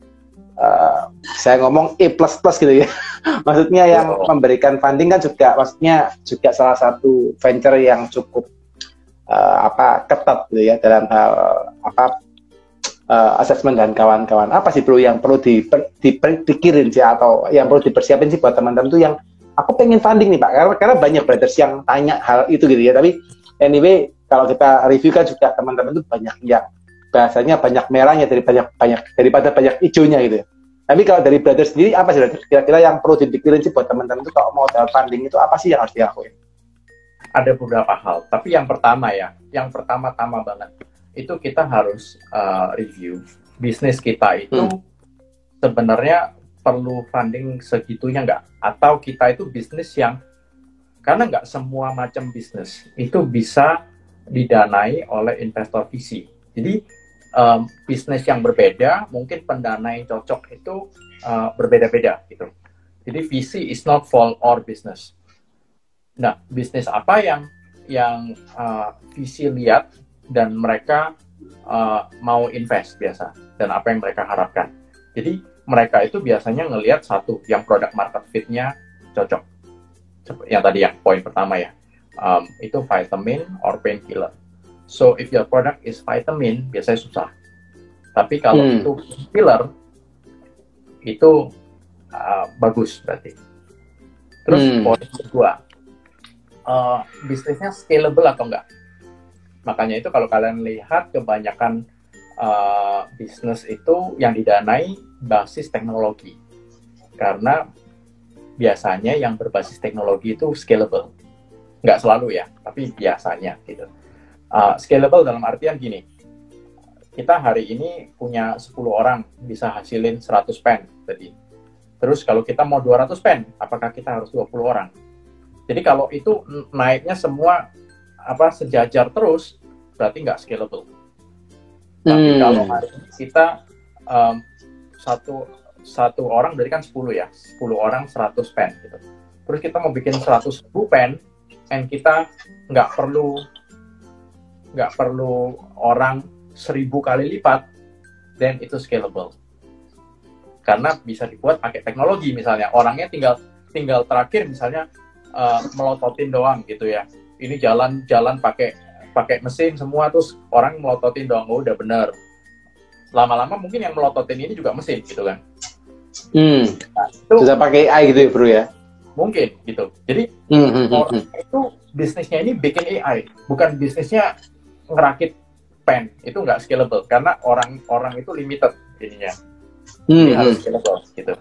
saya ngomong A++ gitu ya. Maksudnya yang memberikan funding kan juga salah satu venture yang cukup ketat gitu ya dalam hal asesmen dan kawan-kawan. Apa sih bro yang perlu dipikirin sih atau yang perlu dipersiapin sih buat teman-teman tuh yang aku pengen funding nih Pak, karena banyak brothers yang tanya hal itu gitu ya. Tapi anyway, kalau kita review kan juga teman-teman tuh banyak yang bahasanya banyak merahnya daripada banyak hijaunya gitu ya. Tapi kalau dari brothers sendiri apa sih kira-kira yang perlu dipikirin sih buat teman-teman tuh kalau mau dapat funding itu apa sih yang harus dilakuin? Ada beberapa hal, tapi yang pertama-tama banget itu kita harus review bisnis kita itu sebenarnya perlu funding segitunya nggak? Atau kita itu bisnis yang, karena nggak semua macam bisnis itu bisa didanai oleh investor VC. Jadi bisnis yang berbeda, mungkin pendana yang cocok itu berbeda-beda gitu. Jadi VC is not for all business. Nah, bisnis apa yang VC lihat dan mereka mau invest biasa, dan apa yang mereka harapkan. Jadi mereka itu biasanya ngelihat satu, yang product market fit-nya cocok. Yang tadi yang poin pertama ya, itu vitamin or painkiller. So if your product is vitamin, biasanya susah. Tapi kalau itu painkiller, itu bagus berarti. Terus poin kedua, bisnisnya scalable atau enggak? Makanya itu kalau kalian lihat kebanyakan bisnis itu yang didanai basis teknologi, karena biasanya yang berbasis teknologi itu scalable. Nggak selalu ya, tapi biasanya gitu. Scalable dalam artian gini, kita hari ini punya 10 orang bisa hasilin 100 pen tadi. Terus kalau kita mau 200 pen, apakah kita harus 20 orang? Jadi kalau itu naiknya semua sejajar terus, berarti nggak scalable. Tapi kalau hari ini kita satu orang berarti kan 10 ya, 10 orang 100 pen gitu. Terus kita mau bikin 100.000 pen, and kita nggak perlu orang 1000 kali lipat, then itu scalable. Karena bisa dibuat pakai teknologi, misalnya orangnya tinggal terakhir misalnya melototin doang gitu ya. Ini jalan pakai mesin semua, terus orang melototin doang, udah bener. Lama-lama mungkin yang melototin ini juga mesin gitu kan. Nah, itu bisa pakai AI gitu ya bro ya? Mungkin gitu. Jadi orang itu bisnisnya ini bikin AI, bukan bisnisnya ngerakit pen. Itu nggak scalable karena orang itu limited ininya. Jadi harus scalable gitu.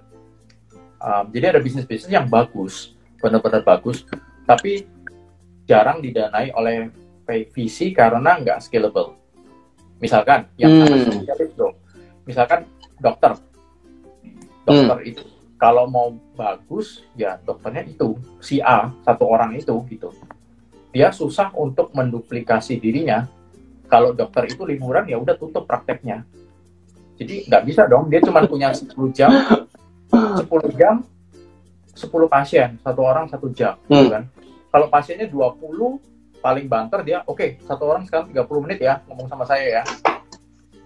Jadi ada bisnis-bisnis yang bagus, benar-benar bagus, tapi jarang didanai oleh VC karena nggak scalable. Misalkan yang spesialis bro, misalkan dokter itu kalau mau bagus ya dokternya itu si A, satu orang itu gitu. Dia susah untuk menduplikasi dirinya. Kalau dokter itu liburan ya udah tutup prakteknya. Jadi nggak bisa dong, dia cuma punya 10 jam, 10 jam, 10 pasien, satu orang 1 jam, gitu kan. Kalau pasiennya 20, paling banter dia, oke, satu orang sekarang 30 menit ya, ngomong sama saya ya.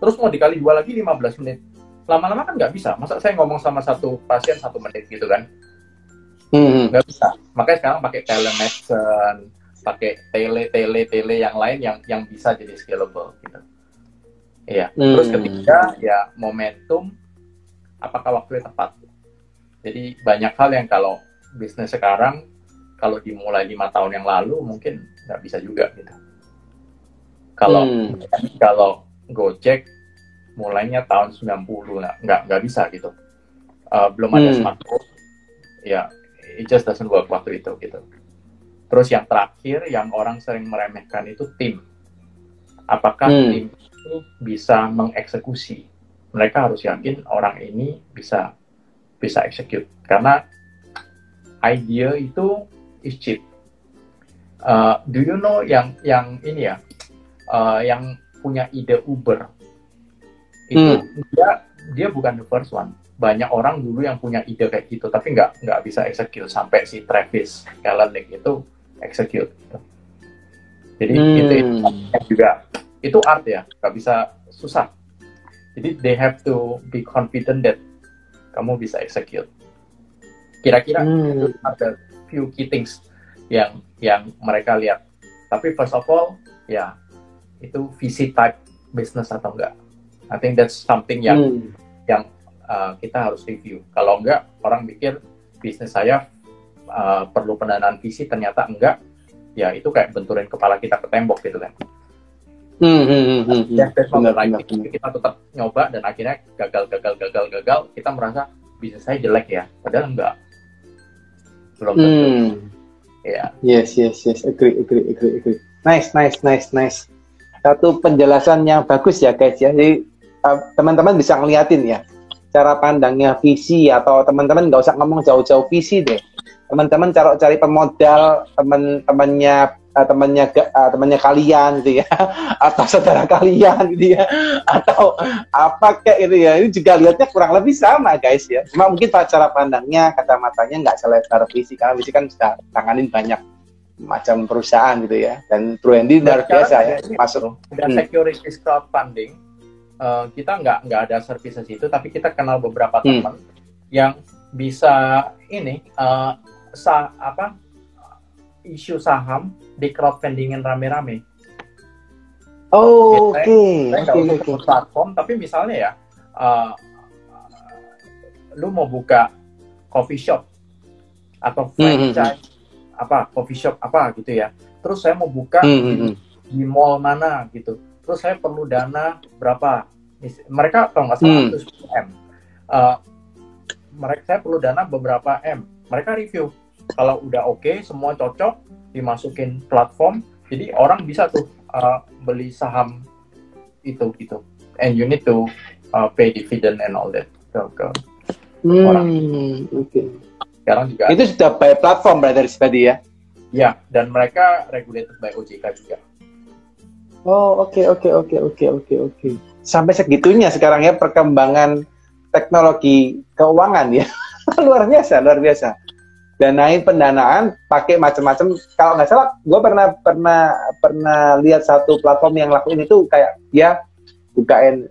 Terus mau dikali 2 lagi 15 menit. Lama-lama kan nggak bisa. Masa saya ngomong sama satu pasien 1 menit gitu kan? Nggak bisa. Makanya sekarang pakai telemedicine, pakai tele yang lain yang bisa jadi scalable gitu. Iya. Terus ketiga ya momentum, apakah waktunya tepat. Jadi banyak hal yang kalau bisnis sekarang kalau dimulai 5 tahun yang lalu mungkin nggak bisa juga gitu. Kalau Gojek mulainya tahun 90 nggak bisa gitu. Belum ada smartphone. Ya, it just doesn't work waktu itu gitu. Terus yang terakhir yang orang sering meremehkan itu tim. Apakah tim itu bisa mengeksekusi? Mereka harus yakin orang ini bisa execute. Karena idea itu is cheap. Do you know yang ini ya, yang punya ide Uber itu dia bukan the first one. Banyak orang dulu yang punya ide kayak gitu, tapi nggak bisa execute sampai si Travis Kalanick itu execute. Gitu. Jadi itu juga itu art ya, nggak bisa susah. Jadi they have to be confident that kamu bisa execute. Kira-kira itu ada few key things yang mereka lihat. Tapi first of all, ya itu visi type business atau enggak. I think that's something yang kita harus review. Kalau enggak, orang pikir bisnis saya perlu pendanaan visi, ternyata enggak. Ya itu kayak benturin kepala kita ke tembok gitu kan. Kita tetap nyoba dan akhirnya gagal. Kita merasa bisnis saya jelek ya, padahal enggak. Belum tentu. Yeah. Yes. Agree. Nice. Satu penjelasan yang bagus ya guys ya. Jadi teman-teman bisa ngeliatin ya cara pandangnya visi, atau teman-teman nggak usah ngomong jauh-jauh visi deh. Teman-teman cari pemodal temannya kalian gitu ya, atau saudara kalian gitu ya, atau apa kayak gitu ya. Ini juga lihatnya kurang lebih sama guys ya. Cuma mungkin cara pandangnya, kacamatanya nggak selebar visi, karena visi kan sudah tanganin banyak macam perusahaan gitu ya. Dan Bro Hendy luar biasa ya masuk. Dan securities crowdfunding, kita nggak ada services itu, tapi kita kenal beberapa teman yang bisa ini isu saham di crowdfundingin rame-rame. Oke. Platform, tapi misalnya ya, lu mau buka coffee shop atau franchise coffee shop gitu ya. Terus saya mau buka di mall mana gitu. Terus saya perlu dana berapa? Mereka kalau nggak salah 100 M. Saya perlu dana beberapa M. Mereka review. Kalau udah oke, semua cocok, dimasukin platform. Jadi orang bisa tuh beli saham itu gitu. And you need to pay dividend and all that ke orang. Okay. Sekarang juga itu sudah by platform berarti tadi ya? Ya, dan mereka regulated by OJK juga. Oh, oke. Sampai segitunya sekarang ya perkembangan teknologi keuangan ya. luar biasa. Danain pendanaan pakai macam-macam. Kalau nggak salah, gue pernah lihat satu platform yang lakuin itu kayak dia bukain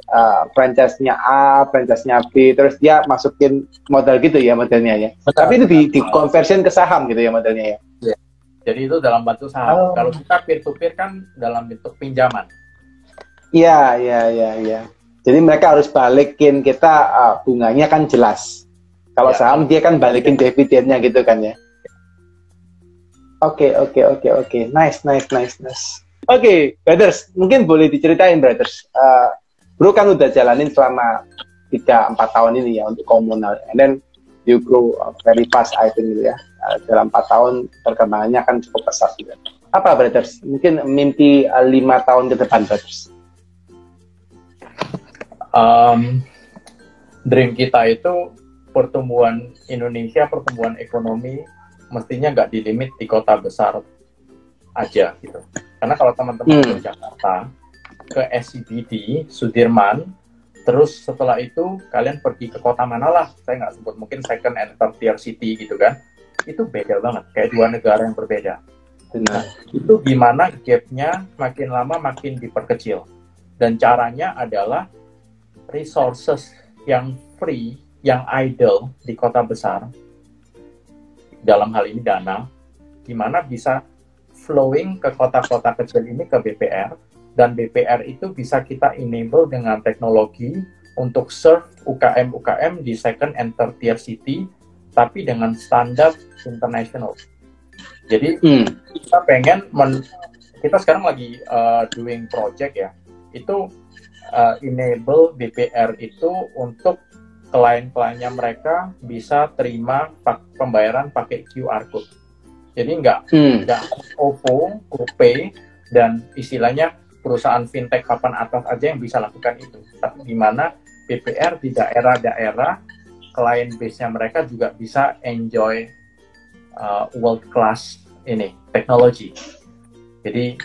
franchise-nya A, franchise-nya B, terus dia masukin modal gitu ya modelnya ya. Betul. Tapi itu di conversion ke saham gitu ya modelnya ya. Yeah. Jadi itu dalam bentuk saham. Kalau kita peer-to-peer kan dalam bentuk pinjaman. Iya. Jadi mereka harus balikin kita bunganya kan jelas. Kalau saham dia kan balikin dividennya gitu kan ya. Oke. Nice. Oke, brothers, mungkin boleh diceritain brothers. Bro kan udah jalanin selama 3-4 tahun ini ya untuk komunal. And then you grow very fast I think gitu ya. Dalam 4 tahun perkembangannya kan cukup pesat juga. Apa brothers? Mungkin mimpi 5 tahun ke depan brothers. Dream kita itu pertumbuhan Indonesia, pertumbuhan ekonomi mestinya nggak dilimit di kota besar aja gitu. Karena kalau teman-teman ke Jakarta, ke SCBD, Sudirman, terus setelah itu kalian pergi ke kota manalah, saya nggak sebut, mungkin second and third tier city gitu kan, itu beda banget, kayak dua negara yang berbeda. Nah, itu gimana gapnya makin lama makin diperkecil. Dan caranya adalah resources yang free, yang idle di kota besar, dalam hal ini dana, gimana bisa flowing ke kota-kota kecil ini ke BPR, dan BPR itu bisa kita enable dengan teknologi untuk serve UKM-UKM di second and third tier city, tapi dengan standar international. Jadi kita pengen, kita sekarang lagi doing project ya, itu enable BPR itu untuk klien-kliennya mereka bisa terima pembayaran pakai QR code. Jadi nggak OVO, GoPay, dan istilahnya perusahaan fintech papan atas aja yang bisa lakukan itu. Tapi di mana BPR di daerah-daerah, klien base-nya mereka juga bisa enjoy world class ini teknologi. Jadi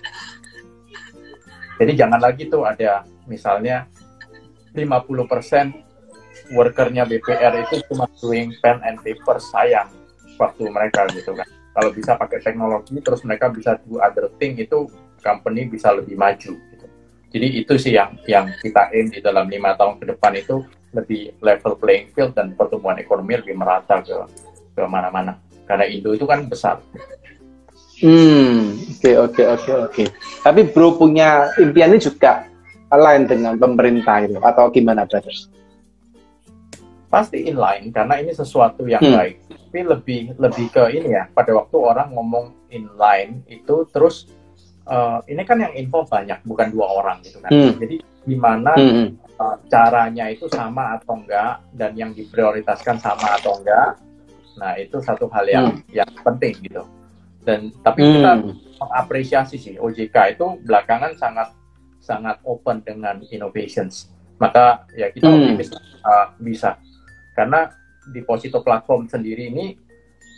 jangan lagi tuh ada misalnya 50% workernya BPR itu cuma doing pen and paper, sayang waktu mereka gitu kan. Kalau bisa pakai teknologi terus mereka bisa do other thing, itu company bisa lebih maju gitu. Jadi itu sih yang kita aim di dalam 5 tahun ke depan, itu lebih level playing field dan pertumbuhan ekonomi lebih merata ke mana-mana. Karena Indo itu kan besar. Oke. Tapi bro punya impian ini juga align dengan pemerintah itu atau gimana, brothers? Pasti inline karena ini sesuatu yang baik. Tapi lebih ke ini ya. Pada waktu orang ngomong inline itu terus ini kan yang info banyak, bukan 2 orang gitu kan. Jadi gimana caranya itu sama atau enggak, dan yang diprioritaskan sama atau enggak. Nah itu satu hal yang penting gitu. Dan tapi kita mengapresiasi sih OJK itu belakangan sangat open dengan innovations. Maka ya kita optimis bisa. Karena deposito platform sendiri ini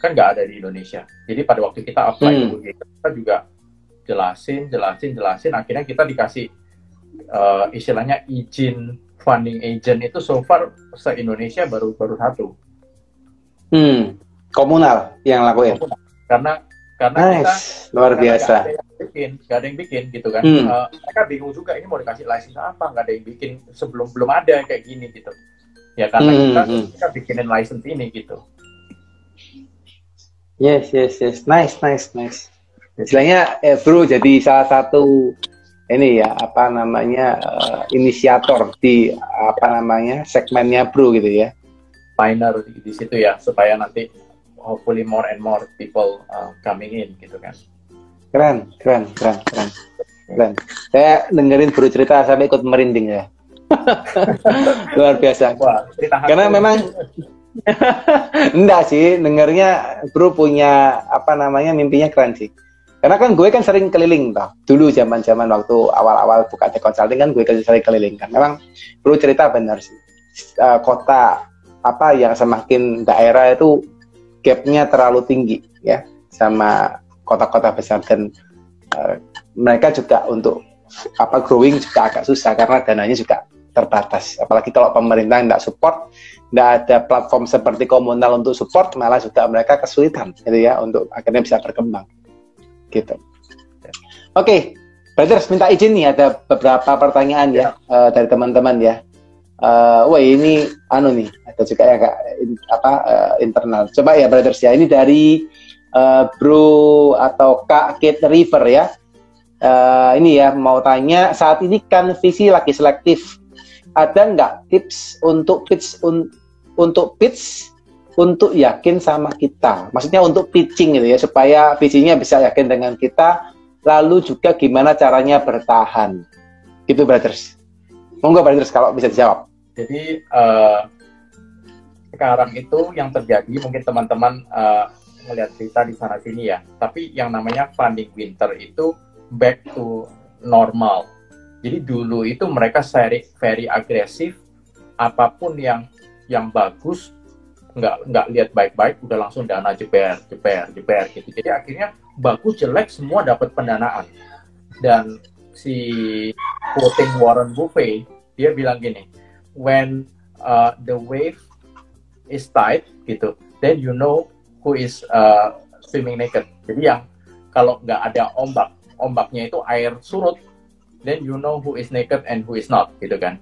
kan nggak ada di Indonesia. Jadi pada waktu kita apply ke OJK, kita juga jelasin. Akhirnya kita dikasih istilahnya izin funding agent itu so far se-Indonesia baru 1. Komunal yang lakuin. Karena nice. kita luar biasa. Nggak ada yang bikin gitu kan. Mereka bingung juga ini mau dikasih license apa, nggak ada yang bikin, belum ada kayak gini gitu. Ya karena kita bikinin license ini gitu. Yes. Nice. Istilahnya bro jadi salah satu ini ya inisiator di segmennya bro gitu ya. Pioneer di situ ya, supaya nanti hopefully more and more people coming in gitu kan. Keren. Saya dengerin bro cerita sampai ikut merinding ya. Luar biasa. Wah, karena memang enggak sih, dengernya bro punya mimpinya keren sih. Karena kan gue kan sering keliling toh. Dulu zaman-zaman waktu awal-awal buka tech consulting kan gue sering keliling kan. Memang bro cerita benar sih. Kota yang semakin daerah itu gapnya terlalu tinggi ya sama kota-kota besar, dan mereka juga untuk growing juga agak susah karena dananya juga terbatas. Apalagi kalau pemerintah tidak support, tidak ada platform seperti komunal untuk support, malah juga mereka kesulitan gitu ya untuk akhirnya bisa berkembang gitu. Oke, brothers minta izin nih, ada beberapa pertanyaan ya dari teman-teman ya. Ini nih ada juga ya internal. Coba ya brothers ya, ini dari bro atau Kak Kate River ya. Ini ya mau tanya, saat ini kan visi lagi selektif. Ada nggak tips untuk pitch untuk yakin sama kita? Maksudnya untuk pitching gitu ya, supaya visinya bisa yakin dengan kita. Lalu juga gimana caranya bertahan? Gitu brothers. Monggo brothers kalau bisa dijawab. Jadi sekarang itu yang terjadi, mungkin teman-teman melihat berita di sana sini ya. Tapi yang namanya funding winter itu back to normal. Jadi dulu itu mereka very agresif, apapun yang bagus nggak lihat baik-baik, udah langsung dana jeber gitu. Jadi akhirnya bagus jelek semua dapat pendanaan. Dan si quoting Warren Buffett, dia bilang gini, when the wave is tight gitu, then you know who is swimming naked. Jadi yang kalau nggak ada ombaknya itu air surut, then you know who is naked and who is not gitu kan.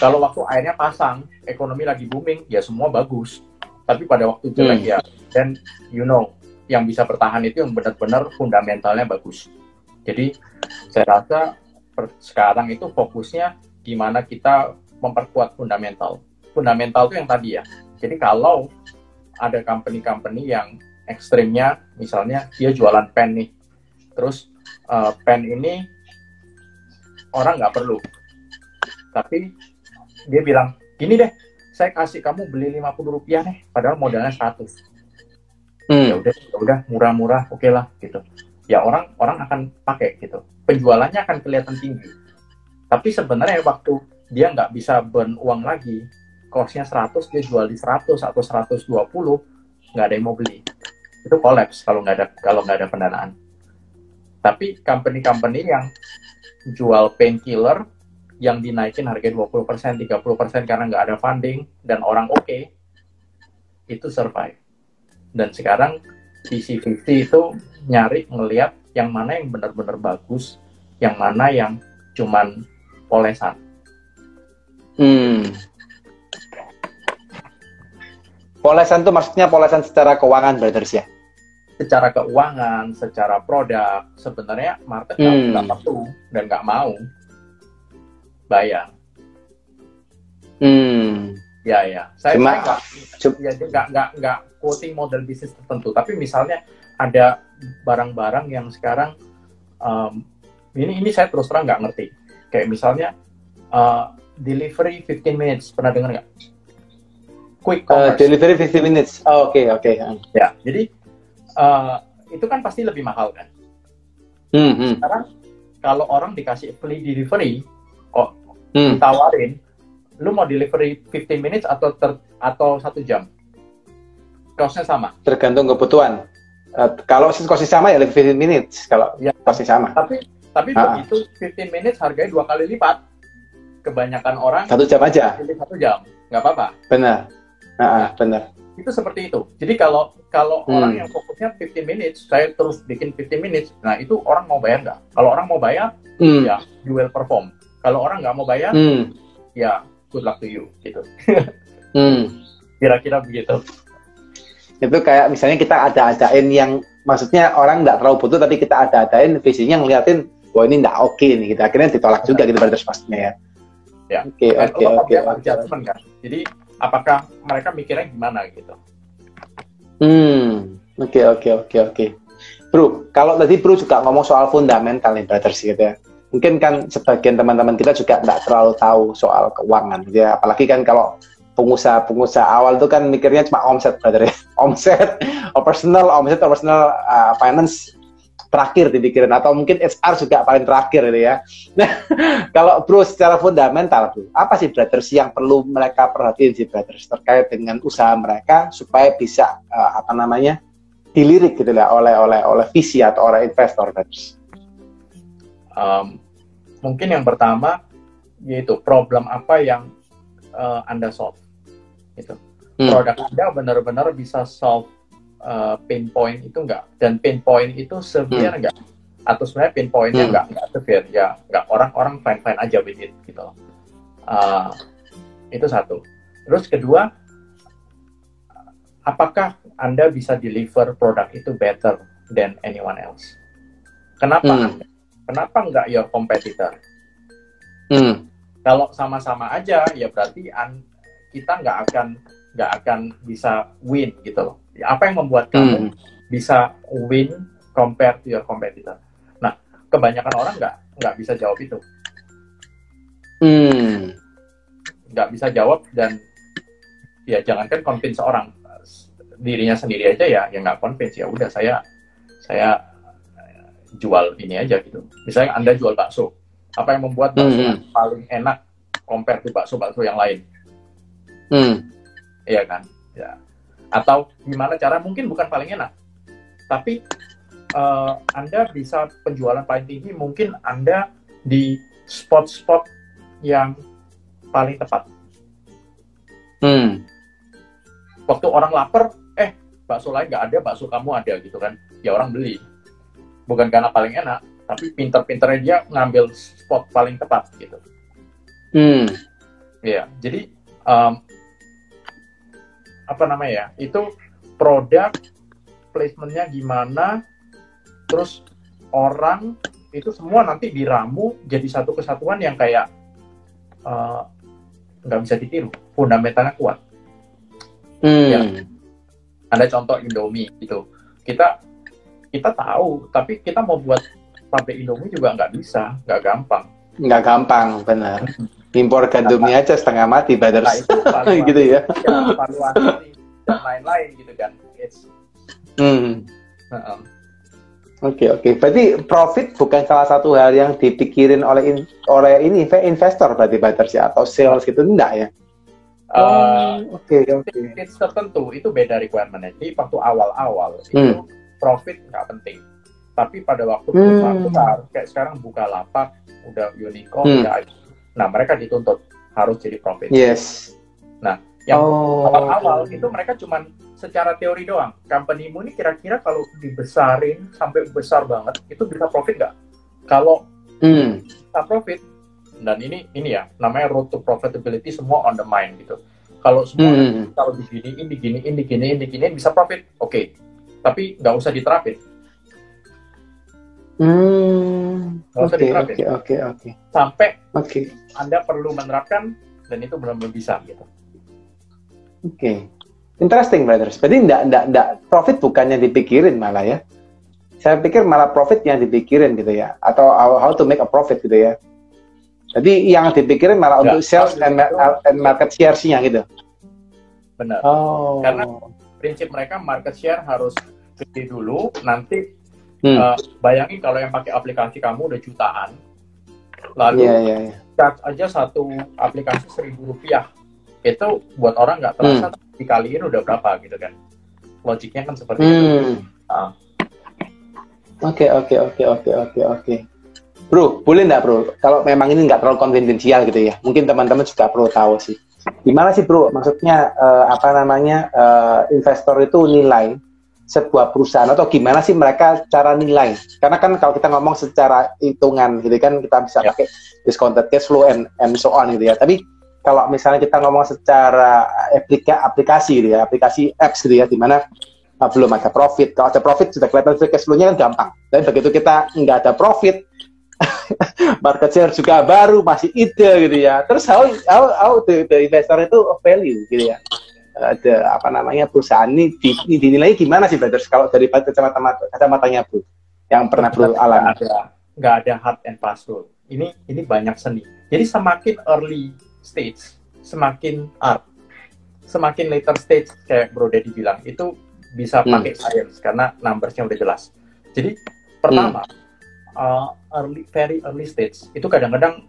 Kalau waktu airnya pasang, ekonomi lagi booming, ya semua bagus. Tapi pada waktu jelek ya, then you know, yang bisa bertahan itu yang benar-benar fundamentalnya bagus. Jadi saya rasa sekarang itu fokusnya gimana kita memperkuat fundamental. Fundamental itu yang tadi ya. Jadi kalau ada company-company yang ekstrimnya, misalnya dia jualan pen nih, terus pen ini orang nggak perlu, tapi dia bilang, gini deh, saya kasih kamu beli 50 rupiah nih, padahal modalnya 100. Ya udah murah-murah, oke lah gitu. Ya orang akan pakai gitu. Penjualannya akan kelihatan tinggi. Tapi sebenarnya waktu dia nggak bisa burn uang lagi, cost-nya 100, dia jual di 100 atau 120, nggak ada yang mau beli. Itu collapse kalau nggak ada pendanaan. Tapi company-company yang jual painkiller yang dinaikin harga 20%, 30% karena nggak ada funding dan orang oke, itu survive. Dan sekarang VC-VC itu nyari ngelihat yang mana yang benar-benar bagus, yang mana yang cuman polesan. Polesan tuh maksudnya polesan secara keuangan, brothers ya? Secara keuangan, secara produk, sebenarnya market nggak perlu dan nggak mau bayar. Ya. Saya nggak quoting model bisnis tertentu, tapi misalnya ada barang-barang yang sekarang ini saya terus terang nggak ngerti. Kayak misalnya delivery 15 minutes, pernah dengar nggak? Quick commerce. Delivery 15 minutes. Oh, oke. Ya, jadi itu kan pasti lebih mahal kan. Sekarang kalau orang dikasih free delivery, ditawarin, lu mau delivery 15 minutes atau 1 jam? Cost-nya sama. Tergantung kebutuhan. Kalau cost-nya sama ya 15 minutes. Kalau ya, cost-nya sama. Tapi begitu 15 minutes harganya 2 kali lipat. Kebanyakan orang 1 jam aja. 1 jam, nggak apa-apa. Benar. Benar. Itu seperti itu. Jadi kalau orang yang fokusnya 15 minutes, saya terus bikin 15 minutes, nah itu orang mau bayar nggak? Kalau orang mau bayar, ya you will perform. Kalau orang nggak mau bayar, ya good luck to you, gitu. Kira-kira begitu. Itu kayak misalnya kita ada-adain yang, maksudnya orang nggak terlalu butuh, tapi kita ada-adain, visinya ngeliatin, wah ini nggak oke nih, gitu. Akhirnya ditolak juga gitu, pada pastinya ya. Ya. Oke. Jadi apakah mereka mikirnya gimana gitu? Oke. Bro, kalau tadi Bro juga ngomong soal fundamental nih, brothers gitu ya. Mungkin kan sebagian teman-teman kita juga nggak terlalu tahu soal keuangan gitu ya. Apalagi kan kalau pengusaha awal itu kan mikirnya cuma omset, brother ya. Omset, operational finance terakhir dipikirin, atau mungkin HR juga paling terakhir gitu ya. Nah, kalau Bro secara fundamental, Bro, apa sih brothers yang perlu mereka perhatiin sih brothers terkait dengan usaha mereka supaya bisa dilirik gitu ya oleh visi atau oleh investor, brothers? Mungkin yang pertama yaitu problem apa yang Anda solve. Gitu. Produk Anda benar-benar bisa solve pain point itu enggak, dan pain point itu severe enggak, atau sebenarnya pain pointnya enggak severe ya, enggak, orang fine aja with it gitu. Itu satu. Terus kedua, apakah Anda bisa deliver produk itu better than anyone else? Kenapa kenapa enggak your competitor? Kalau sama-sama aja ya berarti kita nggak akan bisa win gitu loh. Apa yang membuat kamu bisa win compared to your competitor? Nah, kebanyakan orang nggak bisa jawab itu. Nggak bisa jawab, dan ya jangankan convince orang, dirinya sendiri aja ya nggak convince. Ya udah saya jual ini aja gitu. Misalnya Anda jual bakso, apa yang membuat bakso paling enak compare to bakso yang lain? Iya kan? Ya. Atau gimana cara, mungkin bukan paling enak, tapi Anda bisa penjualan paling tinggi mungkin Anda di spot-spot yang paling tepat. Waktu orang lapar, bakso lain nggak ada, bakso kamu ada gitu kan, ya orang beli. Bukan karena paling enak, tapi pinter-pinternya dia ngambil spot paling tepat gitu. Ya, jadi apa namanya ya, itu produk placementnya gimana, terus orang itu semua nanti diramu jadi satu kesatuan yang kayak nggak bisa ditiru, fundamentalnya kuat. Ya, ada contoh Indomie gitu, kita tahu, tapi kita mau buat pabrik Indomie juga nggak bisa, nggak gampang, benar. Impor gandumnya aja setengah mati, brothers. Nah, itu valuasi, gitu ya. Valuasi dan lain-lain gitu kan. Oke. Berarti profit bukan salah satu hal yang dipikirin oleh ini investor berarti, brothers ya, atau sales gitu, enggak ya? Oke. It's tertentu itu beda requirement-nya. Jadi waktu awal-awal itu profit nggak penting. Tapi pada waktu perusahaan besar kayak sekarang Bukalapak, udah Unicorn, nah mereka dituntut harus jadi profit. Yes. Nah, yang awal-awal itu mereka cuman secara teori doang. Company-mu ini kira-kira kalau dibesarin sampai besar banget, itu bisa profit nggak? Kalau bisa profit, dan ini ya, namanya road to profitability, semua on the mind gitu. Kalau semua kalau diginiin bisa profit, oke. Tapi nggak usah diterapin. Oke. Sampai Anda perlu menerapkan, dan itu benar-benar bisa gitu. Oke. Interesting, brothers. Berarti enggak profit bukannya dipikirin malah ya. Saya pikir malah profit yang dipikirin gitu ya, atau how to make a profit gitu ya. Jadi yang dipikirin malah untuk sales and market share-nya gitu. Benar. Karena prinsip mereka market share harus gede dulu, nanti bayangin kalau yang pakai aplikasi kamu udah jutaan, lalu charge aja satu aplikasi Rp1.000, itu buat orang nggak terasa, dikaliin udah berapa gitu kan, logiknya kan seperti itu. Oke. Bro, boleh nggak bro, kalau memang ini nggak terlalu konfidensial gitu ya, mungkin teman-teman juga perlu tahu sih, gimana sih bro, maksudnya investor itu nilai sebuah perusahaan, atau gimana sih mereka cara nilai? Karena kan kalau kita ngomong secara hitungan gitu kan, kita bisa pakai discounted cash flow and so on gitu ya. Tapi kalau misalnya kita ngomong secara aplikasi gitu ya, aplikasi apps gitu ya, di mana belum ada profit. Kalau ada profit sudah kelihatan free cash flow-nya kan gampang. Tapi begitu kita nggak ada profit, market share juga baru, masih ide gitu ya. Terus how the investor itu value gitu ya. Ada perusahaan ini dinilai gimana sih, brothers? Kalau dari kacamatanya bro, yang pernah bro alami. Nggak ada hard and fast rule. Ini banyak seni. Jadi semakin early stage, semakin art. Semakin later stage, kayak Bro Deddy bilang, itu bisa pakai science karena numbersnya udah jelas. Jadi pertama, very early stage itu kadang-kadang,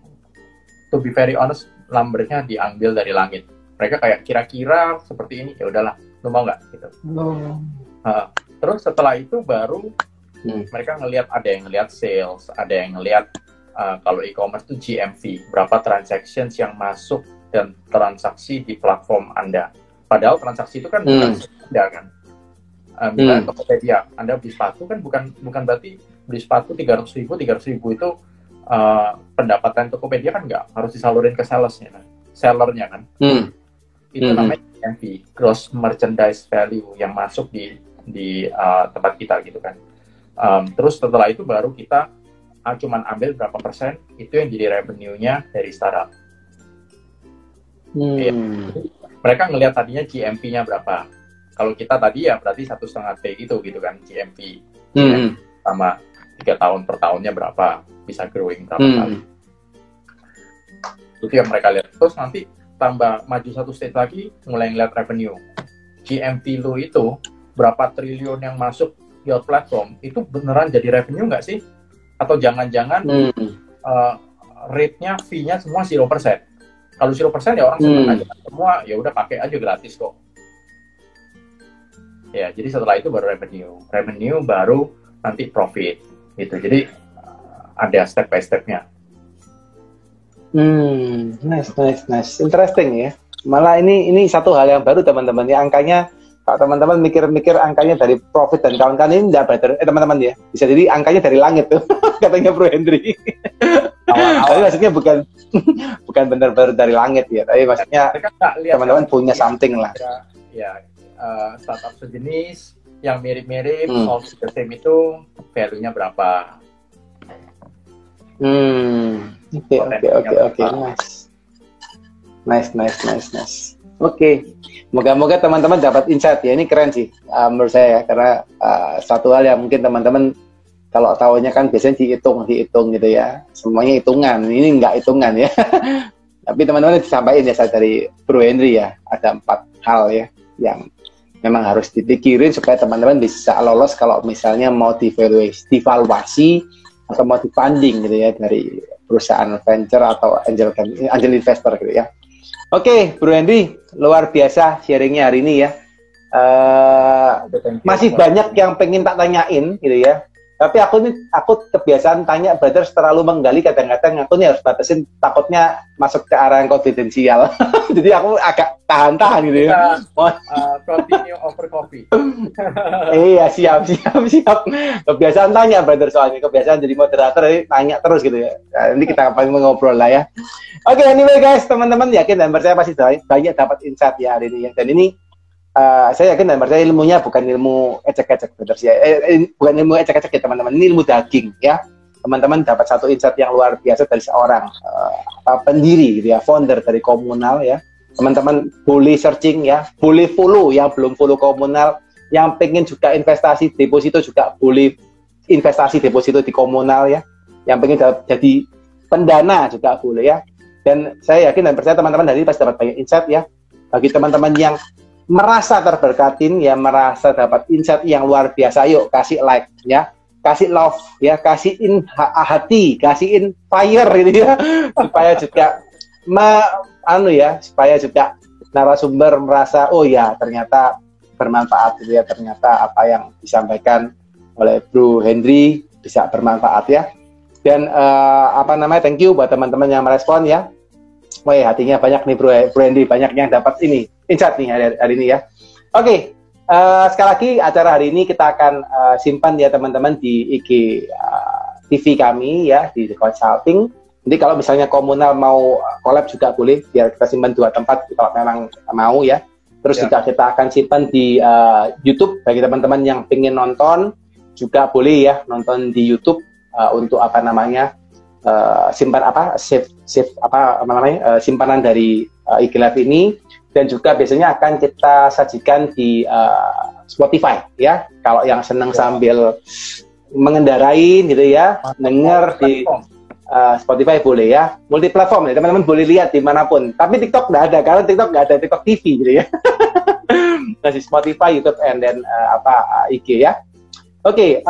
to be very honest, numbernya diambil dari langit. Mereka kayak kira-kira seperti ini, ya udahlah, lu mau nggak gitu. Terus setelah itu baru mereka ngelihat, ada yang ngelihat sales, ada yang ngelihat kalau e-commerce itu GMV, berapa transactions yang masuk dan transaksi di platform Anda. Padahal transaksi itu kan bukan Anda kan. Misalnya Tokopedia, Anda beli sepatu kan bukan berarti beli sepatu 300.000 itu pendapatan Tokopedia kan nggak, harus disalurin ke sellernya kan. Itu namanya GMV, gross merchandise value, yang masuk di tempat kita gitu kan. Terus setelah itu baru kita cuman ambil berapa persen, itu yang jadi revenue-nya dari startup. Ya. Mereka ngelihat tadinya GMV-nya berapa. Kalau kita tadi ya berarti 1,5 T gitu kan GMV. Sama 3 tahun per tahunnya berapa, bisa growing berapa kali. Itu yang mereka lihat. Terus nanti tambah maju satu stage lagi, mulai ngeliat revenue. GMV lo itu berapa triliun yang masuk your platform, itu beneran jadi revenue nggak sih? Atau jangan-jangan rate-nya, fee-nya semua 0%. Kalau 0% ya orang senang aja, semua ya udah pakai aja gratis kok. Ya, jadi setelah itu baru revenue baru nanti profit gitu. Jadi ada step by stepnya. Nice, interesting ya. Malah ini satu hal yang baru teman-teman ya, angkanya kalau teman-teman mikir-mikir angkanya dari profit dan kawan-kawan ini enggak better, teman-teman ya, bisa jadi angkanya dari langit tuh katanya Bro Hendry. Tapi maksudnya bukan benar-benar dari langit ya, tapi maksudnya teman-teman punya something lah. Ya, startup sejenis yang mirip-mirip, all the same itu value-nya berapa? Oke. Nice. Oke. Moga-moga teman-teman dapat insight ya. Ini keren sih menurut saya ya, karena satu hal yang mungkin teman-teman kalau tahunya kan biasanya dihitung gitu ya. Semuanya hitungan. Ini enggak hitungan ya. Tapi teman-teman disampaikan ya saya dari Bro Hendry ya. Ada 4 hal ya yang memang harus dipikirin supaya teman-teman bisa lolos kalau misalnya mau divaluasi atau mau difunding gitu ya dari perusahaan venture atau angel investor gitu ya. Oke, Bro Hendry, luar biasa sharingnya hari ini ya. Masih banyak yang pengen tak tanyain gitu ya. Tapi aku kebiasaan tanya brother terlalu menggali, kadang-kadang aku nih harus batasin, takutnya masuk ke arah yang konfidensial. Jadi aku agak tahan-tahan gitu ya. Continue over coffee. Iya, siap. Kebiasaan tanya brother, soalnya kebiasaan jadi moderator, tanya terus gitu ya. Nah, ini kita akan ngobrol lah ya. Oke, anyway guys, teman-teman yakin dan percaya pasti banyak dapat insight ya hari ini ya. Dan ini saya yakin dan percaya ilmunya bukan ilmu ecek-ecek, bukan ilmu ecek-ecek ya teman-teman, ini ilmu daging ya. Teman-teman dapat satu insight yang luar biasa dari seorang pendiri gitu ya, founder dari Komunal ya. Teman-teman boleh searching ya, boleh follow yang belum follow Komunal, yang pengen juga investasi deposito juga boleh investasi deposito di Komunal ya. Yang pengen jadi pendana juga boleh ya. Dan saya yakin dan percaya teman-teman dari ini pasti dapat banyak insight ya. Bagi teman-teman yang merasa terberkatin ya, merasa dapat insight yang luar biasa, yuk kasih like ya, kasih love ya, kasihin hati, kasihin fire gitu ya, supaya juga supaya juga narasumber merasa oh ya ternyata bermanfaat gitu ya, ternyata apa yang disampaikan oleh Bro Hendry bisa bermanfaat ya. Dan thank you buat teman-teman yang merespon ya. Wah, hatinya banyak nih Bro Hendry, banyak yang dapat ini insight nih hari ini ya. Oke, sekali lagi acara hari ini kita akan simpan ya teman-teman di IG TV kami ya, di The Consulting. Jadi kalau misalnya Komunal mau collab juga boleh, biar kita simpan 2 tempat kalau memang mau ya. Terus juga kita akan simpan di YouTube bagi teman-teman yang pengen nonton juga boleh ya, nonton di YouTube untuk simpanan dari IG Live ini. Dan juga biasanya akan kita sajikan di Spotify ya. Kalau yang senang sambil mengendarai gitu ya, denger di Spotify boleh ya. Multiplatform ya, teman-teman boleh lihat dimanapun. Tapi TikTok nggak ada, karena TikTok nggak ada TikTok TV gitu ya. Masih Spotify, YouTube, and then IG ya. Oke,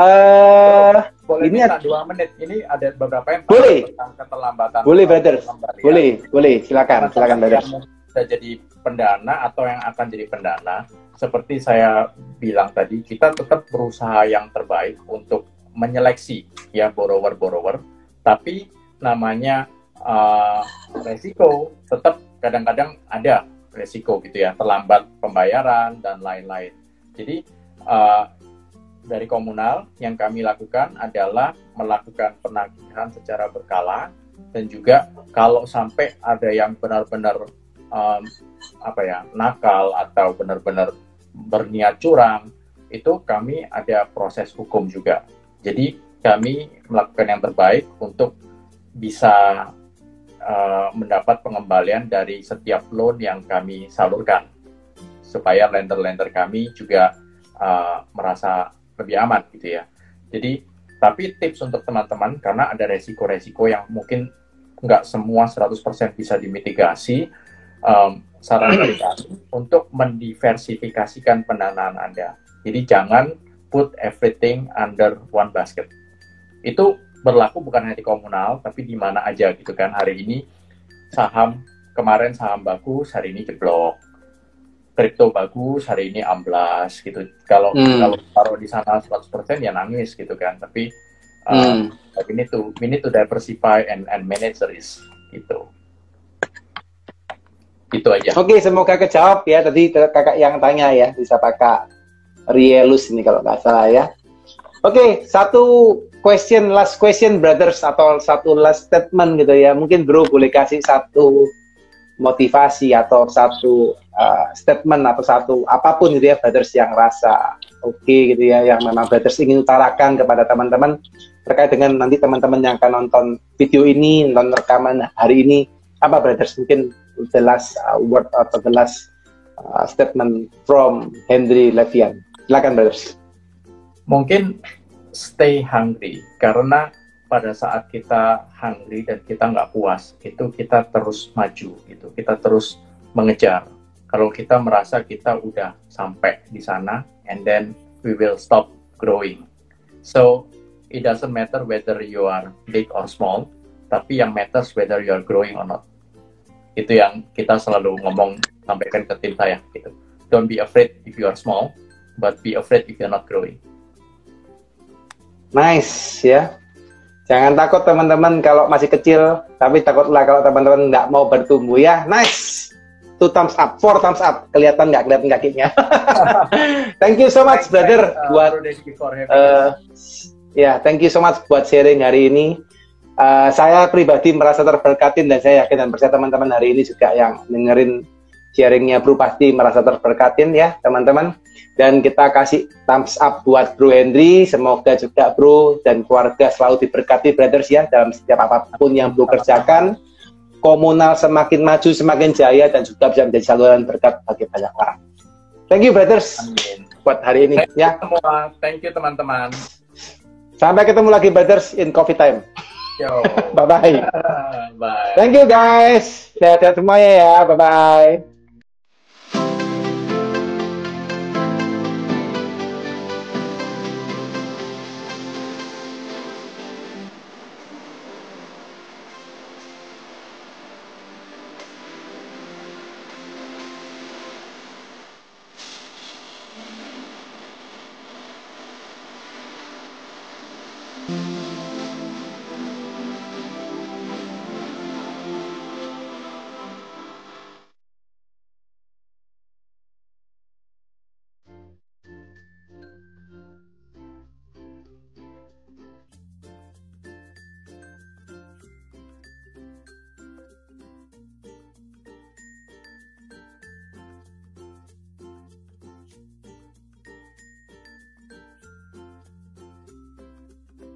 boleh ini minta 2 menit. Ini ada beberapa yang boleh tentang keterlambatan. Boleh brother, boleh, silakan brother. Sudah jadi pendana atau yang akan jadi pendana, seperti saya bilang tadi, kita tetap berusaha yang terbaik untuk menyeleksi ya borrower, tapi namanya resiko tetap kadang-kadang ada resiko gitu ya, terlambat pembayaran dan lain-lain. Jadi dari Komunal yang kami lakukan adalah melakukan penagihan secara berkala, dan juga kalau sampai ada yang benar-benar nakal atau benar-benar berniat curang, itu kami ada proses hukum juga. Jadi kami melakukan yang terbaik untuk bisa mendapat pengembalian dari setiap loan yang kami salurkan, supaya lender-lender kami juga merasa lebih aman gitu ya. Jadi tapi tips untuk teman-teman, karena ada resiko-resiko yang mungkin nggak semua 100% bisa dimitigasi, saran dari kami untuk mendiversifikasikan pendanaan Anda. Jadi jangan put everything under one basket. Itu berlaku bukan hanya di Komunal, tapi di mana aja gitu kan. Hari ini kemarin saham bagus, hari ini jeblok. kripto bagus, hari ini amblas gitu. Kalau taruh di sana 100% ya nangis gitu kan. Tapi we need to diversify and manage the risk gitu. Itu aja. Oke, semoga kejawab ya. Tadi kakak yang tanya ya, bisa Kakak Rielus ini kalau nggak salah ya. Oke, last question brothers, atau satu last statement gitu ya. Mungkin bro boleh kasih satu motivasi atau satu statement atau satu apapun gitu ya brothers yang rasa oke gitu ya, yang memang brothers ingin utarakan kepada teman-teman terkait dengan nanti teman-teman yang akan nonton video ini, nonton rekaman hari ini. Apa brothers, mungkin the last word atau the last statement from Henry Levian. Silakan brothers. Mungkin stay hungry, karena pada saat kita hungry dan kita nggak puas, itu kita terus maju, gitu. Kita terus mengejar. Kalau kita merasa kita udah sampai di sana, and then we will stop growing. So it doesn't matter whether you are big or small, tapi yang matters whether you are growing or not. Itu yang kita selalu sampaikan ke tim saya, gitu. Don't be afraid if you are small, but be afraid if you're not growing. Nice ya. Jangan takut teman-teman kalau masih kecil, tapi takutlah kalau teman-teman nggak mau bertumbuh ya. Nice. 2 thumbs up, 4 thumbs up. Kelihatan kakinya. Thank you so much brother thank you so much buat sharing hari ini. Saya pribadi merasa terberkatin, dan saya yakin dan percaya teman-teman hari ini juga yang dengerin sharingnya Bro pasti merasa terberkatin ya teman-teman. Dan kita kasih thumbs up buat Bro Henry. Semoga juga Bro dan keluarga selalu diberkati brothers ya dalam setiap apapun yang Bro kerjakan. Komunal semakin maju, semakin jaya, dan juga bisa menjadi saluran berkat bagi banyak orang. Thank you brothers. Amin. Buat hari ini ya. Semua. Thank you teman-teman. Sampai ketemu lagi brothers in coffee time. Yo. Bye bye. Bye. Thank you guys. Sehat-sehat semuanya ya. Bye bye.